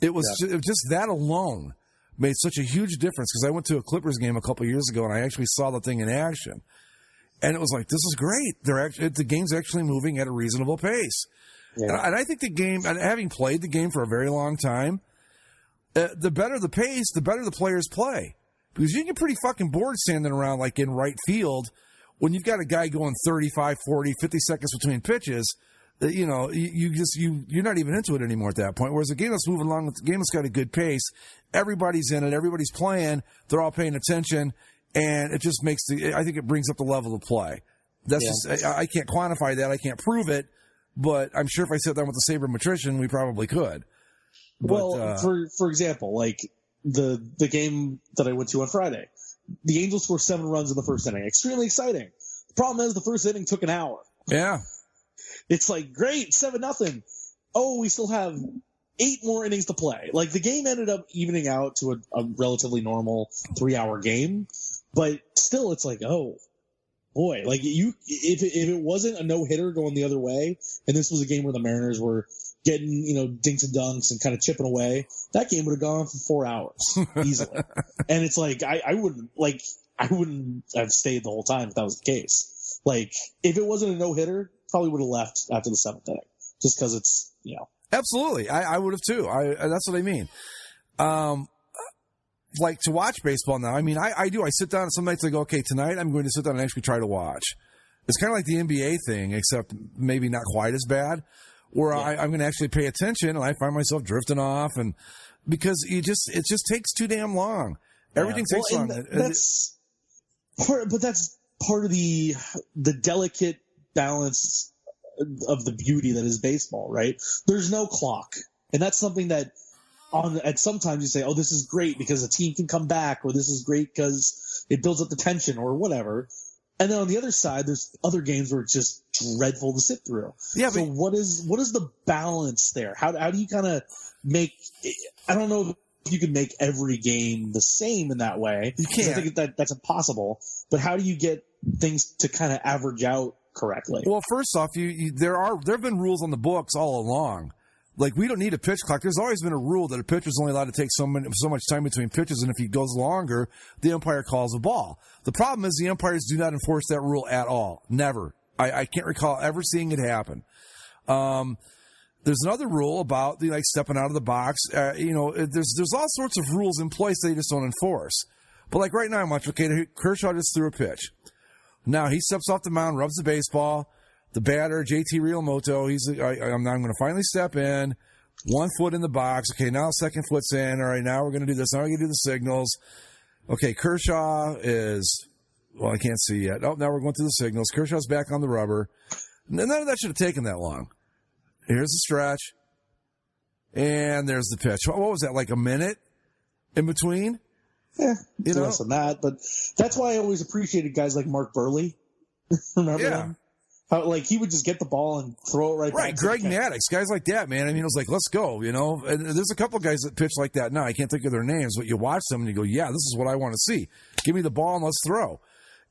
It was just that alone made such a huge difference, because I went to a Clippers game a couple of years ago and I actually saw the thing in action, and it was like, this is great. The game's actually moving at a reasonable pace, and I think the game, and having played the game for a very long time, the better the pace, the better the players play. Because you get pretty fucking bored standing around like in right field when you've got a guy going 35, 40, 50 seconds between pitches. You're not even into it anymore at that point. Whereas a game that's moving along, the game that's got a good pace, everybody's in it, everybody's playing, they're all paying attention, and it just makes I think it brings up the level of play. That's just, I can't quantify that, I can't prove it, but I'm sure if I sat down with the sabermetrician, we probably could. But, for example, like the game that I went to on Friday, the Angels scored 7 runs in the first inning. Extremely exciting. The problem is the first inning took an hour. Yeah. It's like, great, 7-0. Oh, we still have 8 more innings to play. Like, the game ended up evening out to a relatively normal 3-hour game, but still, it's like, oh boy, like if it wasn't a no-hitter going the other way, and this was a game where the Mariners were getting, dinks and dunks and kind of chipping away, that game would have gone for 4 hours easily. And it's like, I wouldn't have stayed the whole time if that was the case. Like, if it wasn't a no-hitter, probably would have left after the 7th inning, just because it's, Absolutely. I would have too. That's what I mean. Like, to watch baseball now, I mean, I do. I sit down and some nights I go, okay, tonight I'm going to sit down and actually try to watch. It's kind of like the NBA thing, except maybe not quite as bad, where I'm going to actually pay attention, and I find myself drifting off, and because it just takes too damn long. Everything takes long. That's part of the delicate balance of the beauty that is baseball, right? There's no clock, and that's something that at sometimes you say, "Oh, this is great because a team can come back," or "This is great because it builds up the tension," or whatever. And then on the other side, there's other games where it's just dreadful to sit through. Yeah. So what is the balance there? How do you kind of make? I don't know if you can make every game the same in that way. You can't. I think that's impossible. But how do you get things to kind of average out correctly? Well, first off, there have been rules on the books all along. Like, we don't need a pitch clock. There's always been a rule that a pitcher's only allowed to take so much time between pitches, and if he goes longer, the umpire calls a ball. The problem is the umpires do not enforce that rule at all. Never. I can't recall ever seeing it happen. There's another rule about stepping out of the box. There's all sorts of rules in place they just don't enforce. But like right now, I'm watching. Okay, Kershaw just threw a pitch. Now he steps off the mound, rubs the baseball. The batter, JT Realmuto, I'm going to finally step in. 1 foot in the box. Okay, now second foot's in. All right, now we're going to do this. Now we're going to do the signals. Okay, Kershaw is, well, I can't see yet. Oh, now we're going through the signals. Kershaw's back on the rubber. None of that should have taken that long. Here's the stretch. And there's the pitch. What was that, like a minute in between? Yeah, less than that. But that's why I always appreciated guys like Mark Burley. Remember him? How, he would just get the ball and throw it right back. Greg Maddux, guys like that, man. I mean, it was like, let's go, And there's a couple guys that pitch like that now. I can't think of their names, but you watch them and you go, yeah, this is what I want to see. Give me the ball and let's throw.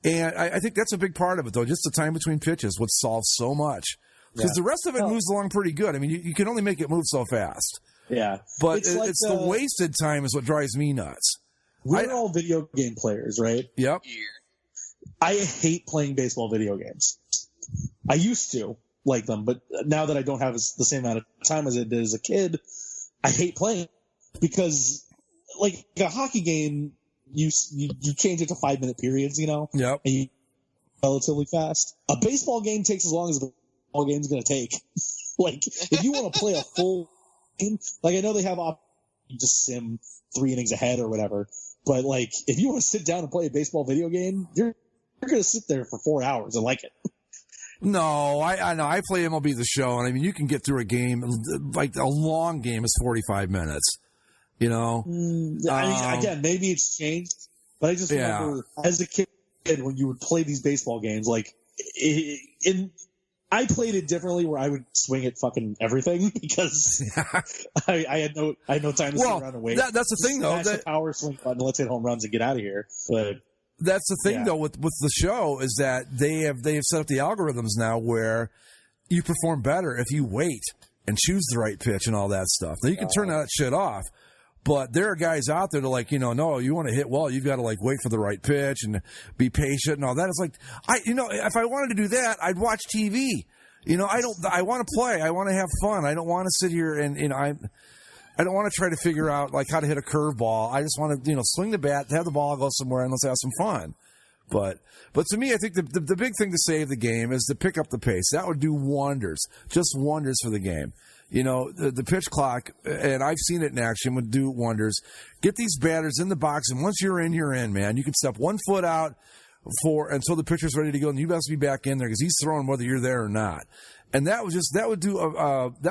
And I think that's a big part of it, though. Just the time between pitches would solve so much. Because the rest of it moves along pretty good. I mean, you can only make it move so fast. Yeah. But it's the wasted time is what drives me nuts. We're all video game players, right? Yep. I hate playing baseball video games. I used to like them, but now that I don't have the same amount of time as I did as a kid, I hate playing because, like a hockey game, you change it to 5-minute periods, Yep. And you relatively fast. A baseball game takes as long as a baseball game's going to take. If you want to play a full game, I know they have you just sim 3 innings ahead or whatever, but if you want to sit down and play a baseball video game, you're going to sit there for 4 hours and like it. No, I know. I play MLB The Show, and I mean, you can get through a game, like a long game is 45 minutes, I mean, again, maybe it's changed, but I just remember as a kid when you would play these baseball games, I played it differently where I would swing at fucking everything because I had no time to sit around and wait. That's the thing, though. The power swing button, let's hit home runs and get out of here. But that's the thing, though, with the show is that they have set up the algorithms now where you perform better if you wait and choose the right pitch and all that stuff. Now, you can turn that shit off, but there are guys out there that no, you want to hit well, you've got to wait for the right pitch and be patient and all that. It's if I wanted to do that, I'd watch TV. I want to play. I want to have fun. I don't want to sit here and I don't want to try to figure out how to hit a curveball. I just want to, swing the bat, have the ball go somewhere, and let's have some fun. But to me, I think the big thing to save the game is to pick up the pace. That would do wonders, just wonders for the game. The pitch clock, and I've seen it in action, would do wonders. Get these batters in the box, and once you're in, man. You can step 1 foot out until the pitcher's ready to go, and you best be back in there because he's throwing whether you're there or not. And that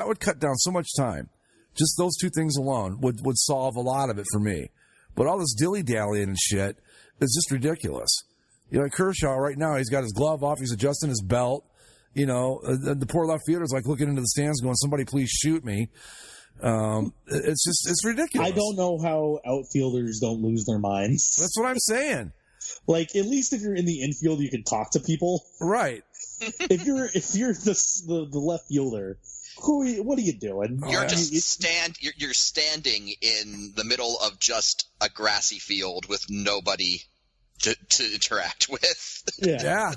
would cut down so much time. Just those two things alone would solve a lot of it for me. But all this dilly-dallying and shit is just ridiculous. Kershaw right now, he's got his glove off, he's adjusting his belt. The poor left fielder's looking into the stands going, somebody please shoot me. It's ridiculous. I don't know how outfielders don't lose their minds. That's what I'm saying. At least if you're in the infield, you can talk to people. Right. If you're the left fielder, what are you doing? You're You're standing in the middle of just a grassy field with nobody to interact with. Yeah.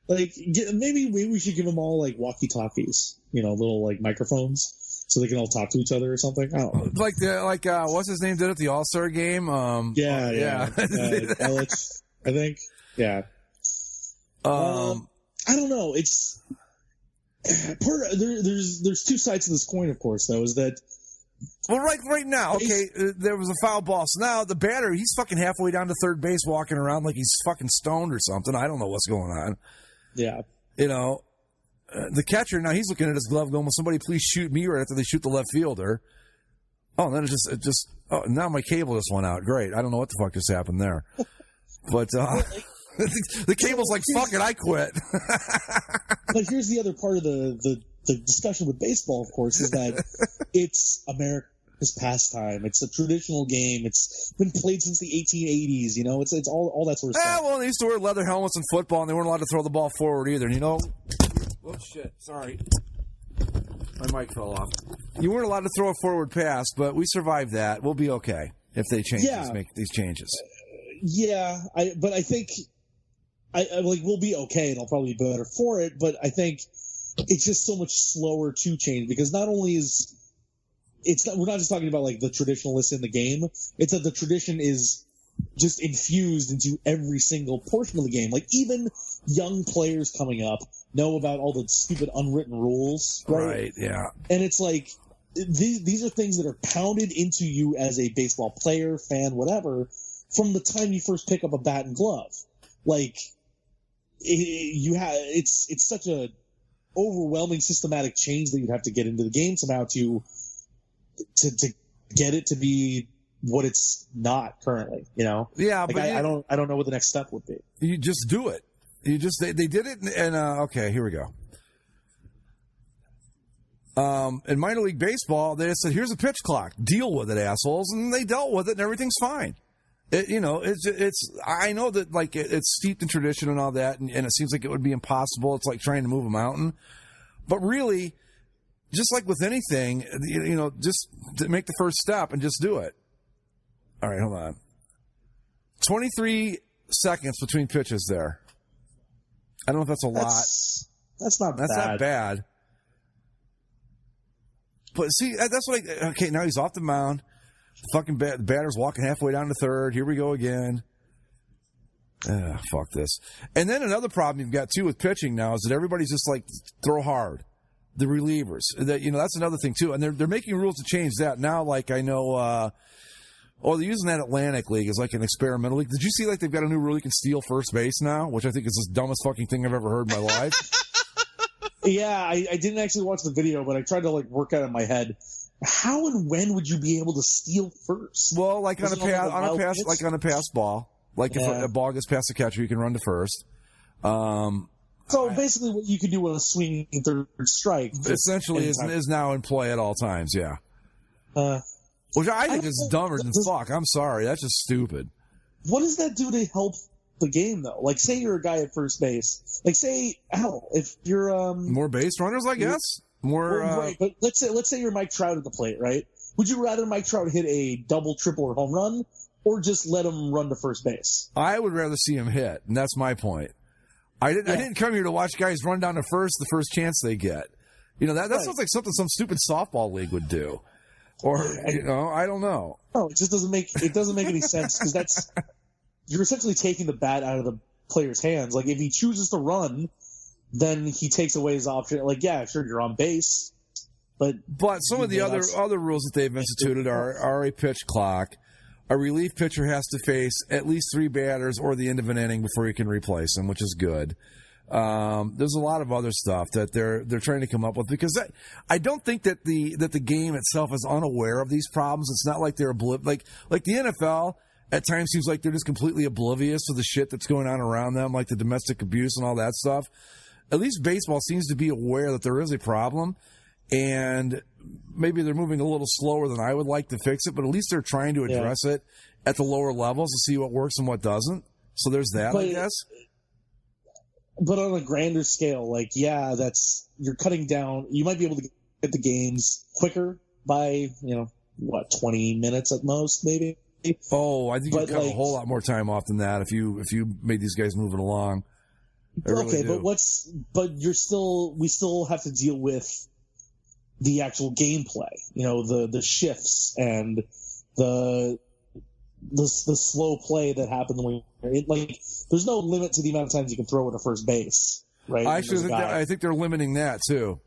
Maybe we should give them all walkie-talkies, little microphones, so they can all talk to each other or something. I don't know. What's his name did at the All-Star game? Yeah. Ellich, I think. Yeah. I don't know. It's there's two sides to this coin, of course. Though, is that well, right now, okay, there was a foul ball. So now the batter, he's fucking halfway down to third base, walking around like he's fucking stoned or something. I don't know what's going on. Yeah, the catcher now he's looking at his glove, going, "Will somebody please shoot me?" Right after they shoot the left fielder. Oh, and then it just. Oh, now my cable just went out. Great. I don't know what the fuck just happened there, but. The cable's like, fuck it, I quit. But here's the other part of the discussion with baseball, of course, is that it's America's pastime. It's a traditional game. It's been played since the 1880s. It's all that sort of stuff. Well, they used to wear leather helmets in football, and they weren't allowed to throw the ball forward either. And oh shit, sorry, my mic fell off. You weren't allowed to throw a forward pass, but we survived that. We'll be okay if they make these changes. Yeah, but I think. We'll be okay, and I'll probably be better for it. But I think it's just so much slower to change because not only we're not just talking about like the traditionalists in the game. It's that the tradition is just infused into every single portion of the game. Like even young players coming up know about all the stupid unwritten rules, right? Yeah. And it's like these are things that are pounded into you as a baseball player, fan, whatever, from the time you first pick up a bat and glove. Like. It's such a overwhelming systematic change that you'd have to get into the game somehow to get it to be what it's not currently. Yeah, but I don't know what the next step would be. You just do it. They did it, and okay, here we go. In minor league baseball, they said, "Here's a pitch clock. Deal with it, assholes," and they dealt with it, and everything's fine. It's. I know that like it's steeped in tradition and all that, and it seems like it would be impossible. It's like trying to move a mountain, but really, just like with anything, just to make the first step and just do it. All right, hold on. 23 seconds between pitches there. I don't know if that's a lot. That's not bad. That's not bad. But see, that's what okay, now he's off the mound. Fucking batter's walking halfway down to third. Here we go again. Fuck this. And then another problem you've got, too, with pitching now is that everybody's just like, throw hard. The relievers. That's another thing, too. And they're making rules to change that. Now, like, I know, they're using that Atlantic League as like an experimental league. Did you see, like, they've got a new rule you can steal first base now? Which I think is the dumbest fucking thing I've ever heard in my life. Yeah, I didn't actually watch the video, but I tried to, like, work out in my head. How and when would you be able to steal first? Well, like on a pass ball. Like if a ball gets past the catcher, you can run to first. So basically what you could do with a swinging third strike. Essentially is now in play at all times, yeah. Which I think is dumber than fuck. I'm sorry. That's just stupid. What does that do to help the game, though? Like, say you're a guy at first base. Like, say, if you're... more base runners, I guess? Right, but let's say you're Mike Trout at the plate, right? Would you rather Mike Trout hit a double, triple, or home run, or just let him run to first base? I would rather see him hit, and that's my point. I didn't come here to watch guys run down to first the first chance they get. That right. Sounds like something some stupid softball league would do, or I don't know. No, it just doesn't make any sense because you're essentially taking the bat out of the player's hands. Like if he chooses to run, then he takes away his option. Like, yeah, sure, you're on base, but some of the other rules that they've instituted are a pitch clock. A relief pitcher has to face at least 3 batters or the end of an inning before you can replace them, which is good. There's a lot of other stuff that they're trying to come up with because I don't think that the game itself is unaware of these problems. It's not like they're like the NFL. At times seems like they're just completely oblivious to the shit that's going on around them, like the domestic abuse and all that stuff. At least baseball seems to be aware that there is a problem, and maybe they're moving a little slower than I would like to fix it, but at least they're trying to address it at the lower levels to see what works and what doesn't. So there's that, I guess. But on a grander scale, you're cutting down. You might be able to get the games quicker by, 20 minutes at most, maybe. Oh, I think you'd cut a whole lot more time off than that if you made these guys moving along. Okay, we still have to deal with the actual gameplay, the shifts and the the slow play that happens when there's no limit to the amount of times you can throw it at first base, right? I think they're limiting that too.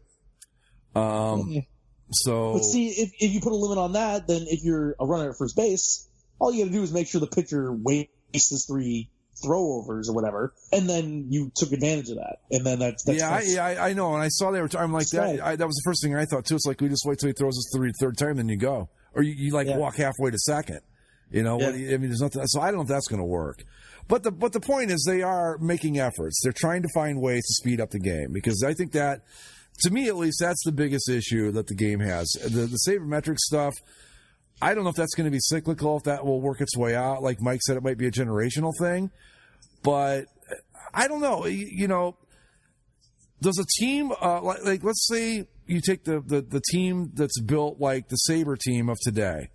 So, but see, if you put a limit on that, then if you're a runner at first base, all you got to do is make sure the pitcher wastes his 3 throwovers or whatever, and then you took advantage of that, and then that's I know. And I saw they were. I'm like that. That was the first thing I thought too. It's like we just wait till he throws his third time, then you go, or you walk halfway to second. You know, I mean, there's nothing. So I don't know if that's going to work. But the point is, they are making efforts. They're trying to find ways to speed up the game, because I think that, to me at least, that's the biggest issue that the game has. The sabermetric stuff, I don't know if that's going to be cyclical, if that will work its way out. Like Mike said, it might be a generational thing. But I don't know. You know, does a team, like let's say you take the team that's built like the Sabre team of today.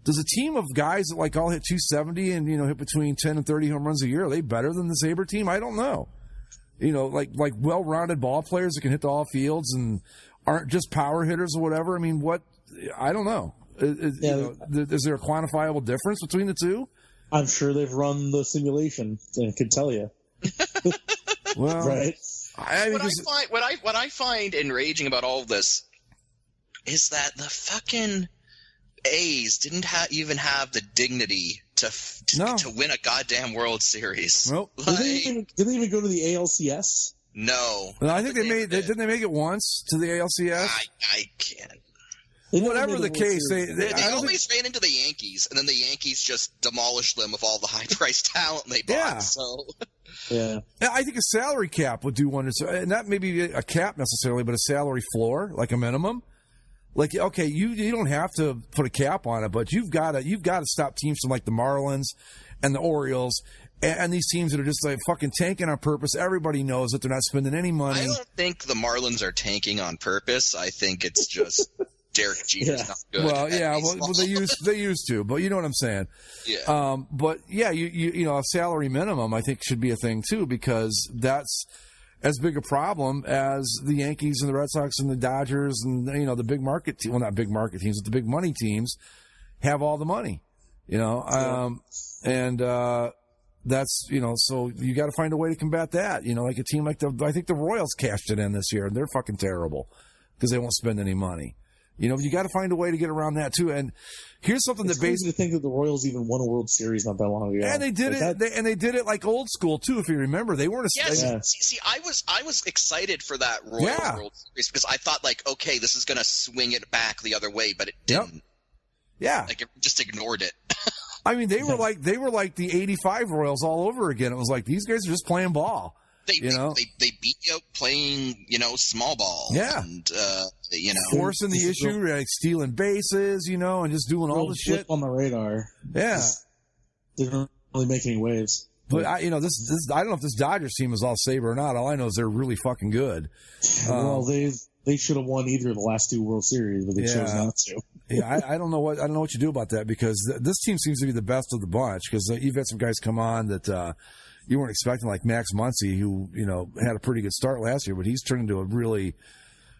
Does a team of guys that like all hit 270 and, you know, hit between 10 and 30 home runs a year, are they better than the Sabre team? I don't know. You know, like well-rounded ball players that can hit the all fields and aren't just power hitters or whatever. I mean, I don't know. Is there a quantifiable difference between the two? I'm sure they've run the simulation and can tell you. Well, right. What I find enraging about all of this is that the fucking A's didn't even have the dignity to win a goddamn World Series. Nope. Did they even go to the ALCS? No. Well, I think didn't they make it once to the ALCS? I can't. Whatever the case, they always ran into the Yankees, and then the Yankees just demolished them with all the high-priced talent they bought. Yeah. So. Yeah. I think a salary cap would do wonders. Not maybe a cap necessarily, but a salary floor, like a minimum. Like, okay, you don't have to put a cap on it, but you've got to stop teams from like the Marlins and the Orioles and these teams that are just like fucking tanking on purpose. Everybody knows that they're not spending any money. I don't think the Marlins are tanking on purpose. I think it's just Derek Jeter's not good. Well, yeah, well, they used to, but you know what I'm saying. Yeah. But yeah, you know, a salary minimum I think should be a thing too, because that's as big a problem as the Yankees and the Red Sox and the Dodgers and, you know, the big market well, not big market teams, but the big money teams have all the money, you know, that's, you know, so you got to find a way to combat that. You know, like a team like I think the Royals cashed it in this year, and they're fucking terrible because they won't spend any money. You know, you got to find a way to get around that too. And here's something it's crazy to think that the Royals even won a World Series not that long ago. And they did they did it like old school too. If you remember, they weren't. See, I was excited for that Royals World Series because I thought like, okay, this is going to swing it back the other way, but it didn't. Yep. Yeah, like it just ignored it. I mean, they were like the '85 Royals all over again. It was like these guys are just playing ball. They beat you up playing, you know, small ball. Yeah. And, you know. Forcing the issue, like stealing bases, you know, and just doing all the shit. On the radar. Yeah. They don't really make any waves. But, I don't know if this Dodgers team is all Sabre or not. All I know is they're really fucking good. Well, they should have won either of the last 2 World Series, but they chose not to. Yeah, I don't know what you do about that, because this team seems to be the best of the bunch, because you've had some guys come on that you weren't expecting, like Max Muncy, who, you know, had a pretty good start last year, but he's turned into a really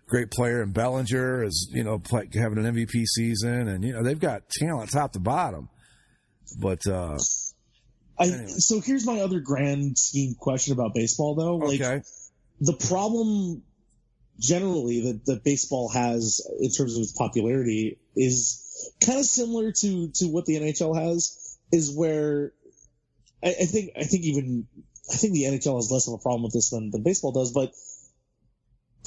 great player. And Bellinger is, you know, having an MVP season, and, you know, they've got talent top to bottom. But anyway. So here's my other grand scheme question about baseball, though. Like, okay. The problem generally that baseball has in terms of its popularity is kind of similar to what the NHL has, is where I think the NHL has less of a problem with this than baseball does, but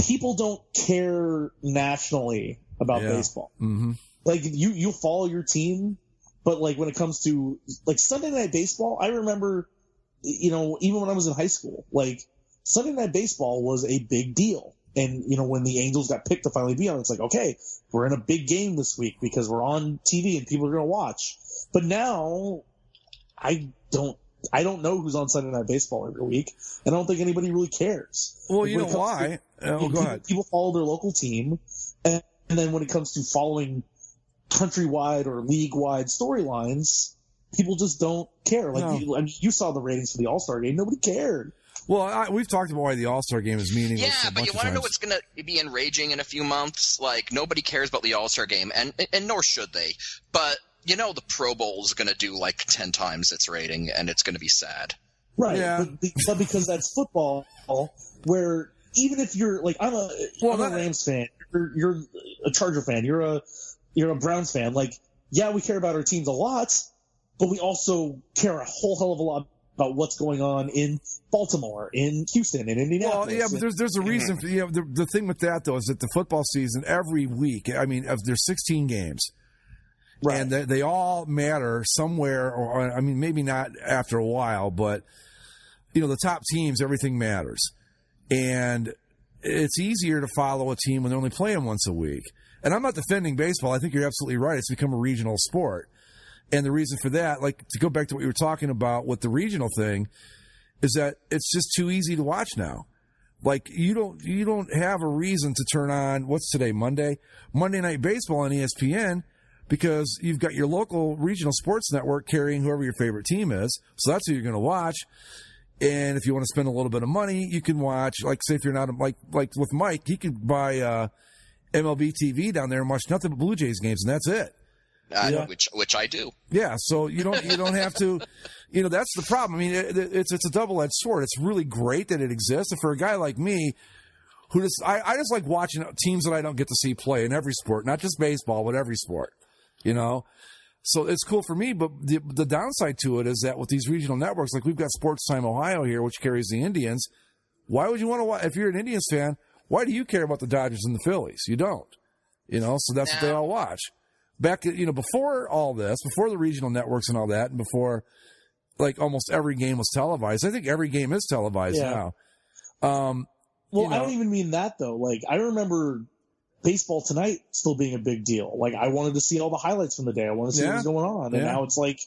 people don't care nationally about baseball. Mm-hmm. Like you follow your team, but like when it comes to like Sunday Night Baseball, I remember, you know, even when I was in high school, like Sunday Night Baseball was a big deal. And, you know, when the Angels got picked to finally be on, it's like, okay, we're in a big game this week because we're on TV and people are going to watch. But now I don't know who's on Sunday Night Baseball every week, and I don't think anybody really cares. Well, you know why? Go ahead. People follow their local team, and then when it comes to following countrywide or league-wide storylines, people just don't care. Like, you saw the ratings for the All-Star game. Nobody cared. Well, we've talked about why the All-Star game is meaningless. Yeah, but you want to know what's going to be enraging in a few months? Like, nobody cares about the All-Star game, and nor should they. But the Pro Bowl is going to do like 10 times its rating, and it's going to be sad. Right, Yeah. but because that's football, where even if you're like, I'm a Rams fan, you're a Charger fan, you're a Browns fan. Like, yeah, we care about our teams a lot, but we also care a whole hell of a lot about what's going on in Baltimore, in Houston, in Indianapolis. Well, yeah, but there's a reason. For, the thing with that though is that the football season every week. I mean, there's 16 games. Right. And they all matter somewhere, or I mean, maybe not after a while, but the top teams, everything matters, and it's easier to follow a team when they're only playing once a week. And I'm not defending baseball. I think you're absolutely right. It's become a regional sport, and the reason for that, like to go back to what you were talking about with the regional thing, is that it's just too easy to watch now. Like you don't have a reason to turn on what's today, Monday Night Baseball on ESPN. Because you've got your local regional sports network carrying whoever your favorite team is. So that's who you're going to watch. And if you want to spend a little bit of money, you can watch, like, say if you're not, like with Mike, he could buy MLB TV down there and watch nothing but Blue Jays games, and that's it. Which I do. Yeah, so you don't have to, that's the problem. I mean, it's a double-edged sword. It's really great that it exists. And for a guy like me, who I just like watching teams that I don't get to see play in every sport, not just baseball, but every sport. So it's cool for me, but the downside to it is that with these regional networks, like we've got Sports Time Ohio here, which carries the Indians. Why would you want to watch? If you're an Indians fan, why do you care about the Dodgers and the Phillies? You don't. So that's what they all watch. Back, before all this, before the regional networks and all that, and before like almost every game was televised. I think every game is televised now. I don't even mean that though. Like I remember Baseball Tonight still being a big deal. Like I wanted to see all the highlights from the day. I wanted to see what was going on. And now it's like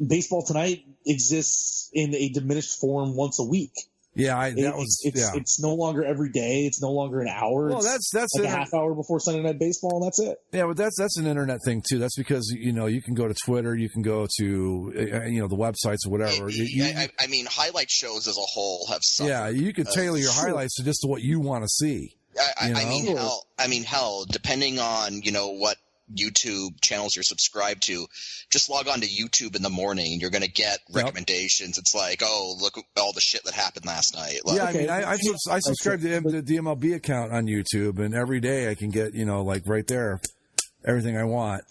Baseball Tonight exists in a diminished form once a week. Yeah, it's no longer every day. It's no longer an hour. Well, that's like a half hour before Sunday Night Baseball, and that's it. Yeah, but that's an internet thing too. That's because you can go to Twitter, you can go to the websites or whatever. I mean, highlight shows as a whole have suffered. Yeah, you could tailor your highlights to just to what you want to see. I mean, hell, depending on, what YouTube channels you're subscribed to, just log on to YouTube in the morning and you're going to get recommendations. It's like, oh, look at all the shit that happened last night. Like, I subscribe to the MLB account on YouTube, and every day I can get, like right there, everything I want.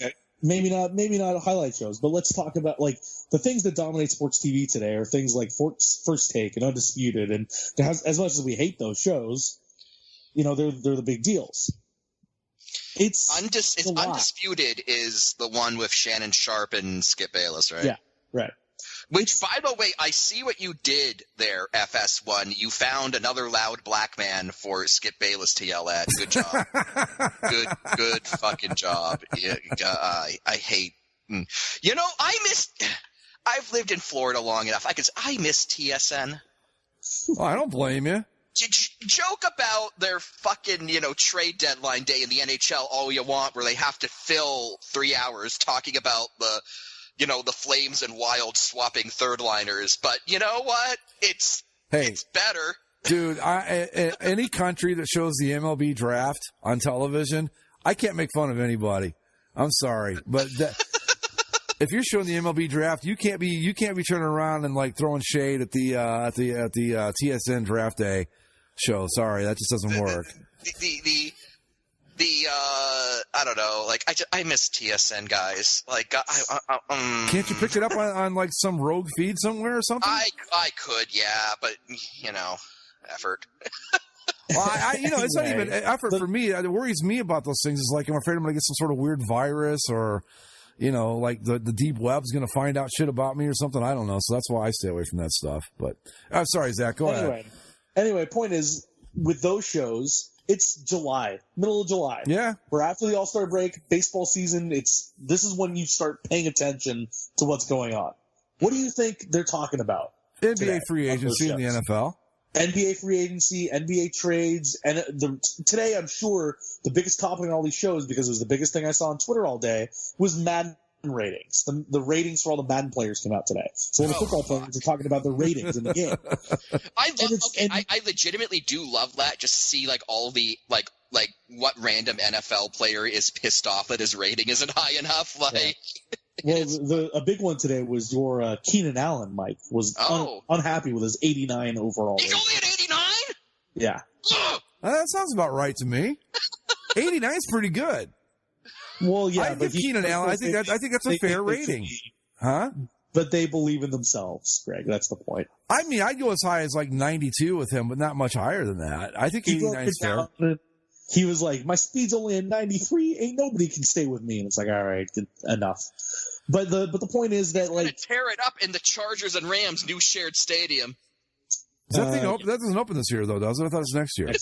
Maybe not highlight shows, but let's talk about like the things that dominate sports TV today are things like First Take and Undisputed, and as much as we hate those shows, they're the big deals. It's Undisputed is the one with Shannon Sharp and Skip Bayless, right? Yeah, right. Which, by the way, I see what you did there, FS1. You found another loud black man for Skip Bayless to yell at. Good job. Good fucking job. Yeah, I hate. I've lived in Florida long enough. I miss TSN. Well, I don't blame you. Joke about their fucking, trade deadline day in the NHL all you want, where they have to fill 3 hours talking about the Flames and Wild swapping third liners. But you know what? It's better. Dude, any country that shows the MLB draft on television, I can't make fun of anybody. I'm sorry, but if you're showing the MLB draft, you can't be turning around and like throwing shade at the TSN draft day show. Sorry, that just doesn't work. I don't know. Like I miss TSN, guys. Like can't you pick it up on like some rogue feed somewhere or something? I could, yeah, but effort. Well, it's not even effort for me. It worries me about those things is like I'm afraid I'm going to get some sort of weird virus or like the deep web's going to find out shit about me or something. I don't know. So that's why I stay away from that stuff. But I'm sorry, Zach. Go ahead. Anyway, point is, with those shows, it's July, middle of July. Yeah. We're after the All-Star break, baseball season. This is when you start paying attention to what's going on. What do you think they're talking about? NBA free agency in the NFL. NBA free agency, NBA trades, and today I'm sure the biggest topic on all these shows, because it was the biggest thing I saw on Twitter all day, was Madden ratings. The ratings for all the Madden players came out today. So all the football players are talking about their ratings in the game. I legitimately do love that. Just see like all the like what random NFL player is pissed off that his rating isn't high enough. Like, well, a big one today was your Keenan Allen. Mike was unhappy with his 89 overall. He's only at 89. Yeah, that sounds about right to me. 89 is pretty good. Well, yeah, I give Keenan Allen. I think that's a fair rating, huh? But they believe in themselves, Greg. That's the point. I mean, I'd go as high as like 92 with him, but not much higher than that. I think 89 is fair. He was like, my speed's only at 93. Ain't nobody can stay with me. And it's like, all right, enough. But the point is that like tear it up in the Chargers and Rams new shared stadium. Does that thing open? That doesn't open this year though, does it? I thought it was next year.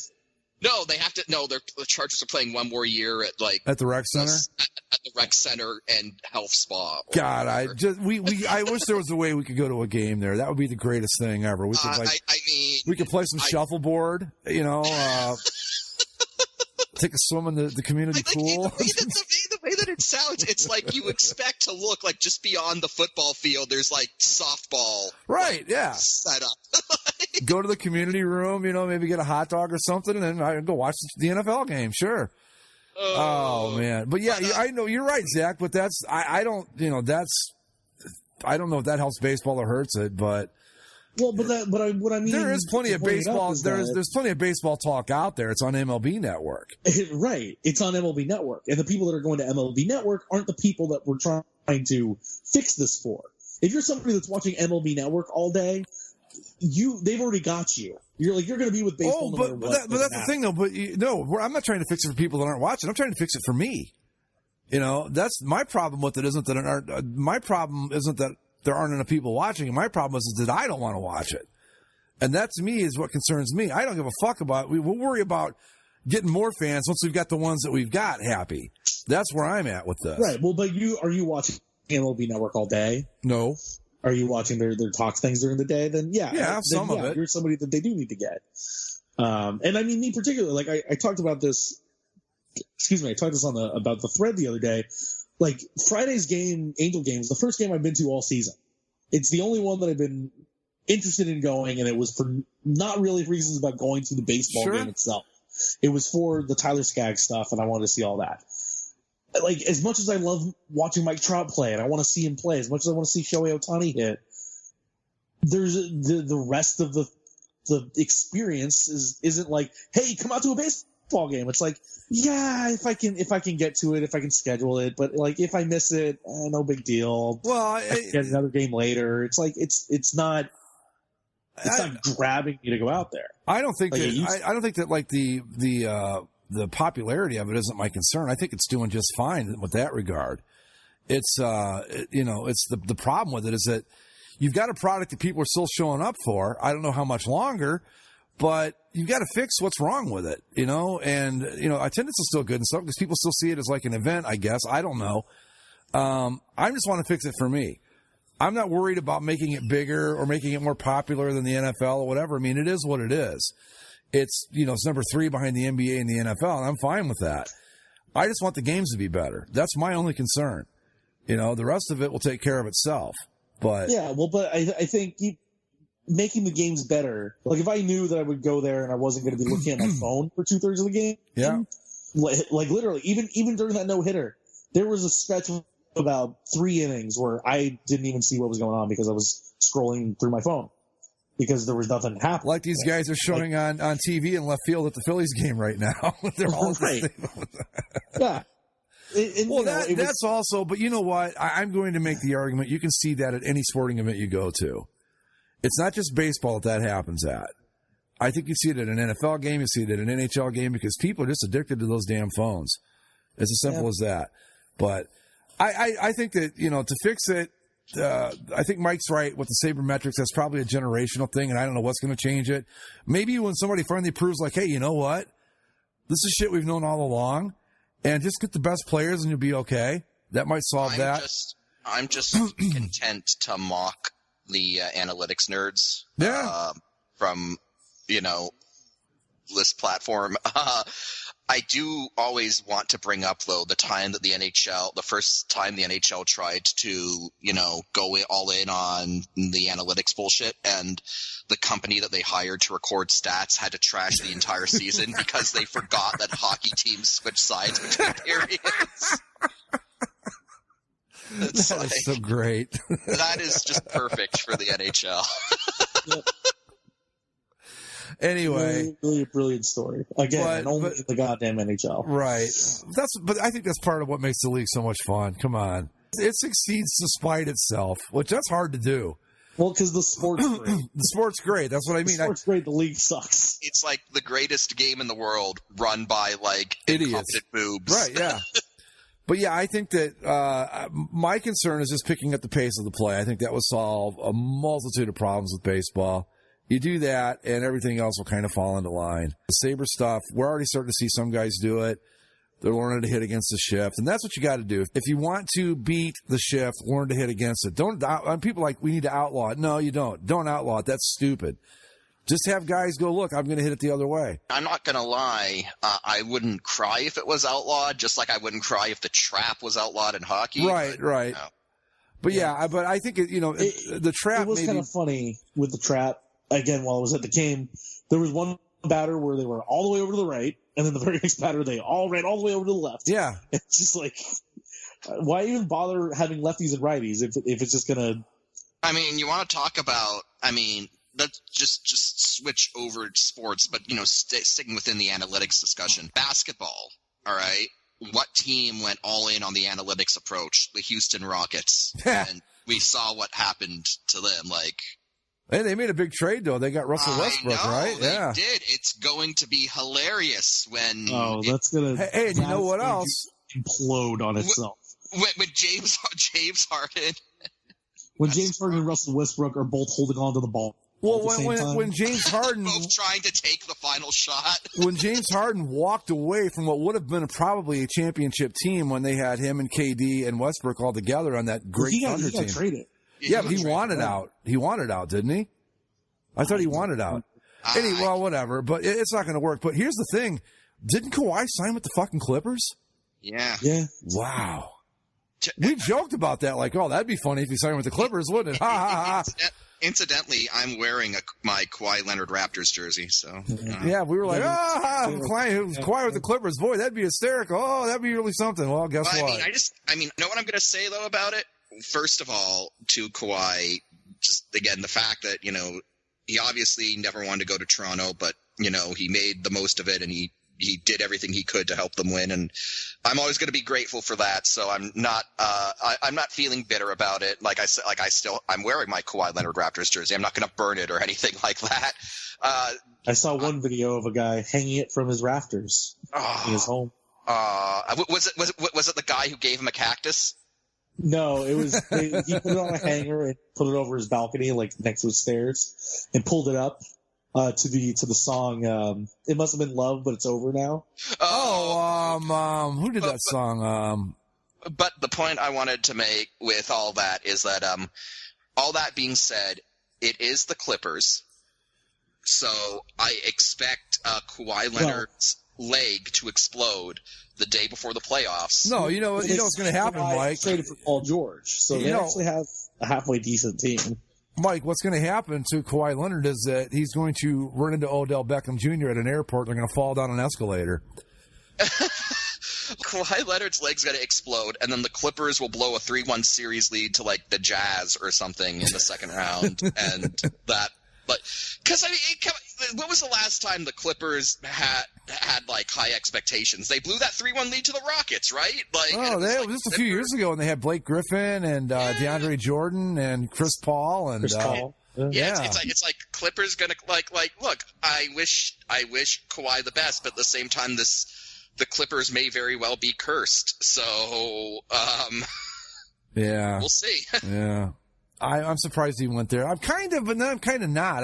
No, they have to. No, the Chargers are playing one more year at the rec center, at the rec center and health spa. God, I wish there was a way we could go to a game there. That would be the greatest thing ever. We could we could play some shuffleboard. You know, take a swim in the community pool. The way that it sounds, it's like you expect to look like just beyond the football field. There's like softball, right? Yeah, set up. Go to the community room, you know, maybe get a hot dog or something, and then I go watch the NFL game. Sure. Oh man, but yeah, I know you're right, Zach. But that's I don't know if that helps baseball or hurts it, but what I mean, there is plenty of baseball. There's plenty of baseball talk out there. It's on MLB Network, right? It's on MLB Network, and the people that are going to MLB Network aren't the people that we're trying to fix this for. If you're somebody that's watching MLB Network all day, they've already got you. You're going to be with baseball. But that's the thing, though. But I'm not trying to fix it for people that aren't watching. I'm trying to fix it for me. You know, that's my problem with it. My problem isn't that there aren't enough people watching. My problem is that I don't want to watch it, and that to me is what concerns me. I don't give a fuck about. We'll worry about getting more fans once we've got the ones that we've got happy. That's where I'm at with this. Right. Well, but are you watching MLB Network all day? No. Are you watching their talk things during the day? Then some of it. You're somebody that they do need to get. And I mean, me particularly, like I talked about this. Excuse me, I talked this about the thread the other day. Like Friday's game, Angel game, is the first game I've been to all season. It's the only one that I've been interested in going, and it was for not really reasons about going to the baseball game itself. It was for the Tyler Skaggs stuff, and I wanted to see all that. Like, as much as I love watching Mike Trout play, and I want to see him play, as much as I want to see Shohei Ohtani hit, there's the rest of the experience isn't like, hey, come out to a baseball game. It's like, yeah, if I can get to it, if I can schedule it, but like if I miss it, no big deal. Well, I get another game later. It's like it's not grabbing you to go out there. I don't think I don't think that like the popularity of it isn't my concern. I think it's doing just fine with that regard. It's it's the problem with it is that you've got a product that people are still showing up for. I don't know how much longer, but you've got to fix what's wrong with it, and attendance is still good and stuff because people still see it as like an event, I guess. I don't know. I just want to fix it for me. I'm not worried about making it bigger or making it more popular than the NFL or whatever. I mean, it is what it is. It's, it's number 3 behind the NBA and the NFL, and I'm fine with that. I just want the games to be better. That's my only concern. The rest of it will take care of itself. But I think making the games better, like if I knew that I would go there and I wasn't going to be looking at my phone for 2/3 of the game, like literally, even during that no-hitter, there was a stretch of about 3 innings where I didn't even see what was going on because I was scrolling through my phone. Because there was nothing happening. Like these guys are showing on TV in left field at the Phillies game right now. They're all right. Yeah. That's also, but you know what? I'm going to make the argument. You can see that at any sporting event you go to. It's not just baseball that happens at. I think you see it at an NFL game. You see it at an NHL game because people are just addicted to those damn phones. It's as simple as that. But I think that, to fix it, I think Mike's right with the sabermetrics. That's probably a generational thing, and I don't know what's going to change it. Maybe when somebody finally proves, like, hey, you know what? This is shit we've known all along, and just get the best players and you'll be okay. That might solve that. I'm just content to mock the analytics nerds from, this platform. I do always want to bring up, though, the first time the NHL tried to, go all in on the analytics bullshit, and the company that they hired to record stats had to trash the entire season because they forgot that hockey teams switch sides between periods. That is so great. That is just perfect for the NHL. Yep. Anyway, really brilliant story. Again, only in the goddamn NHL. Right. But I think that's part of what makes the league so much fun. Come on. It succeeds despite itself, which that's hard to do. Well, because the sport's great. The sport's great. That's what I mean. The sport's great. The league sucks. It's like the greatest game in the world run by, like, idiots. incompetent boobs. Right, yeah. But, yeah, I think that my concern is just picking up the pace of the play. I think that would solve a multitude of problems with baseball. You do that, and everything else will kind of fall into line. The Sabre stuff, we're already starting to see some guys do it. They're learning to hit against the shift, and that's what you got to do. If you want to beat the shift, learn to hit against it. People like, we need to outlaw it. No, you don't. Don't outlaw it. That's stupid. Just have guys go, look, I'm going to hit it the other way. I'm not going to lie. I wouldn't cry if it was outlawed, just like I wouldn't cry if the trap was outlawed in hockey. Right. But, but I think, the trap. It was kind of funny with the trap. Again, while I was at the game, there was one batter where they were all the way over to the right, and then the very next batter, they all ran all the way over to the left. Yeah. It's just like, why even bother having lefties and righties if it's just going to... I mean, you want to talk about, let's just switch over sports, but, sticking within the analytics discussion. Basketball, all right? What team went all in on the analytics approach? The Houston Rockets. And we saw what happened to them, Hey, they made a big trade, though. They got Russell Westbrook, right? They did. It's going to be hilarious when... Oh, that's going to... Hey, and you know what else? Implode on itself. When James Harden... When James Harden and Russell Westbrook are both holding on to the ball. Well, when James Harden... both trying to take the final shot. When James Harden walked away from what would have been probably a championship team when they had him and KD and Westbrook all together on that great Thunder team. He got traded. Yeah, but he wanted out. He wanted out, didn't he? I thought he wanted out. Well, whatever. But it's not going to work. But here's the thing. Didn't Kawhi sign with the fucking Clippers? Yeah. Wow. We joked about that. Like, oh, that'd be funny if he signed with the Clippers, wouldn't it? Ha, ha, ha. Incidentally, I'm wearing my Kawhi Leonard Raptors jersey. So yeah, we were like, Kawhi with the Clippers. Boy, that'd be hysterical. Oh, that'd be really something. Well, guess what? You know what I'm going to say, though, about it? First of all, to Kawhi, just again, the fact that, he obviously never wanted to go to Toronto, but, he made the most of it and he did everything he could to help them win. And I'm always going to be grateful for that. So I'm not feeling bitter about it. Like I said, I'm wearing my Kawhi Leonard Raptors jersey. I'm not going to burn it or anything like that. I saw one video of a guy hanging it from his rafters in his home. Was it the guy who gave him a cactus? No, it was he put it on a hanger and put it over his balcony, like next to his stairs, and pulled it up to the song. It must have been Love, but it's over now. Who did that song? But the point I wanted to make with all that is that all that being said, it is the Clippers, so I expect Kawhi Leonard's leg to explode the day before the playoffs. No, you know what's going to happen, Mike. Traded for Paul George, so they actually have a halfway decent team. Mike, what's going to happen to Kawhi Leonard is that he's going to run into Odell Beckham Jr. at an airport. They're going to fall down an escalator. Kawhi Leonard's leg's going to explode, and then the Clippers will blow a 3-1 series lead to like the Jazz or something in the second round, and that. But because when was the last time the Clippers had like high expectations? They blew that 3-1 lead to the Rockets, right? Just a few years ago, and they had Blake Griffin and DeAndre Jordan and Chris Paul and It's like Clippers gonna like look. I wish Kawhi the best, but at the same time, the Clippers may very well be cursed. So we'll see. Yeah. I'm surprised he went there. I'm kind of, but then I'm kind of not.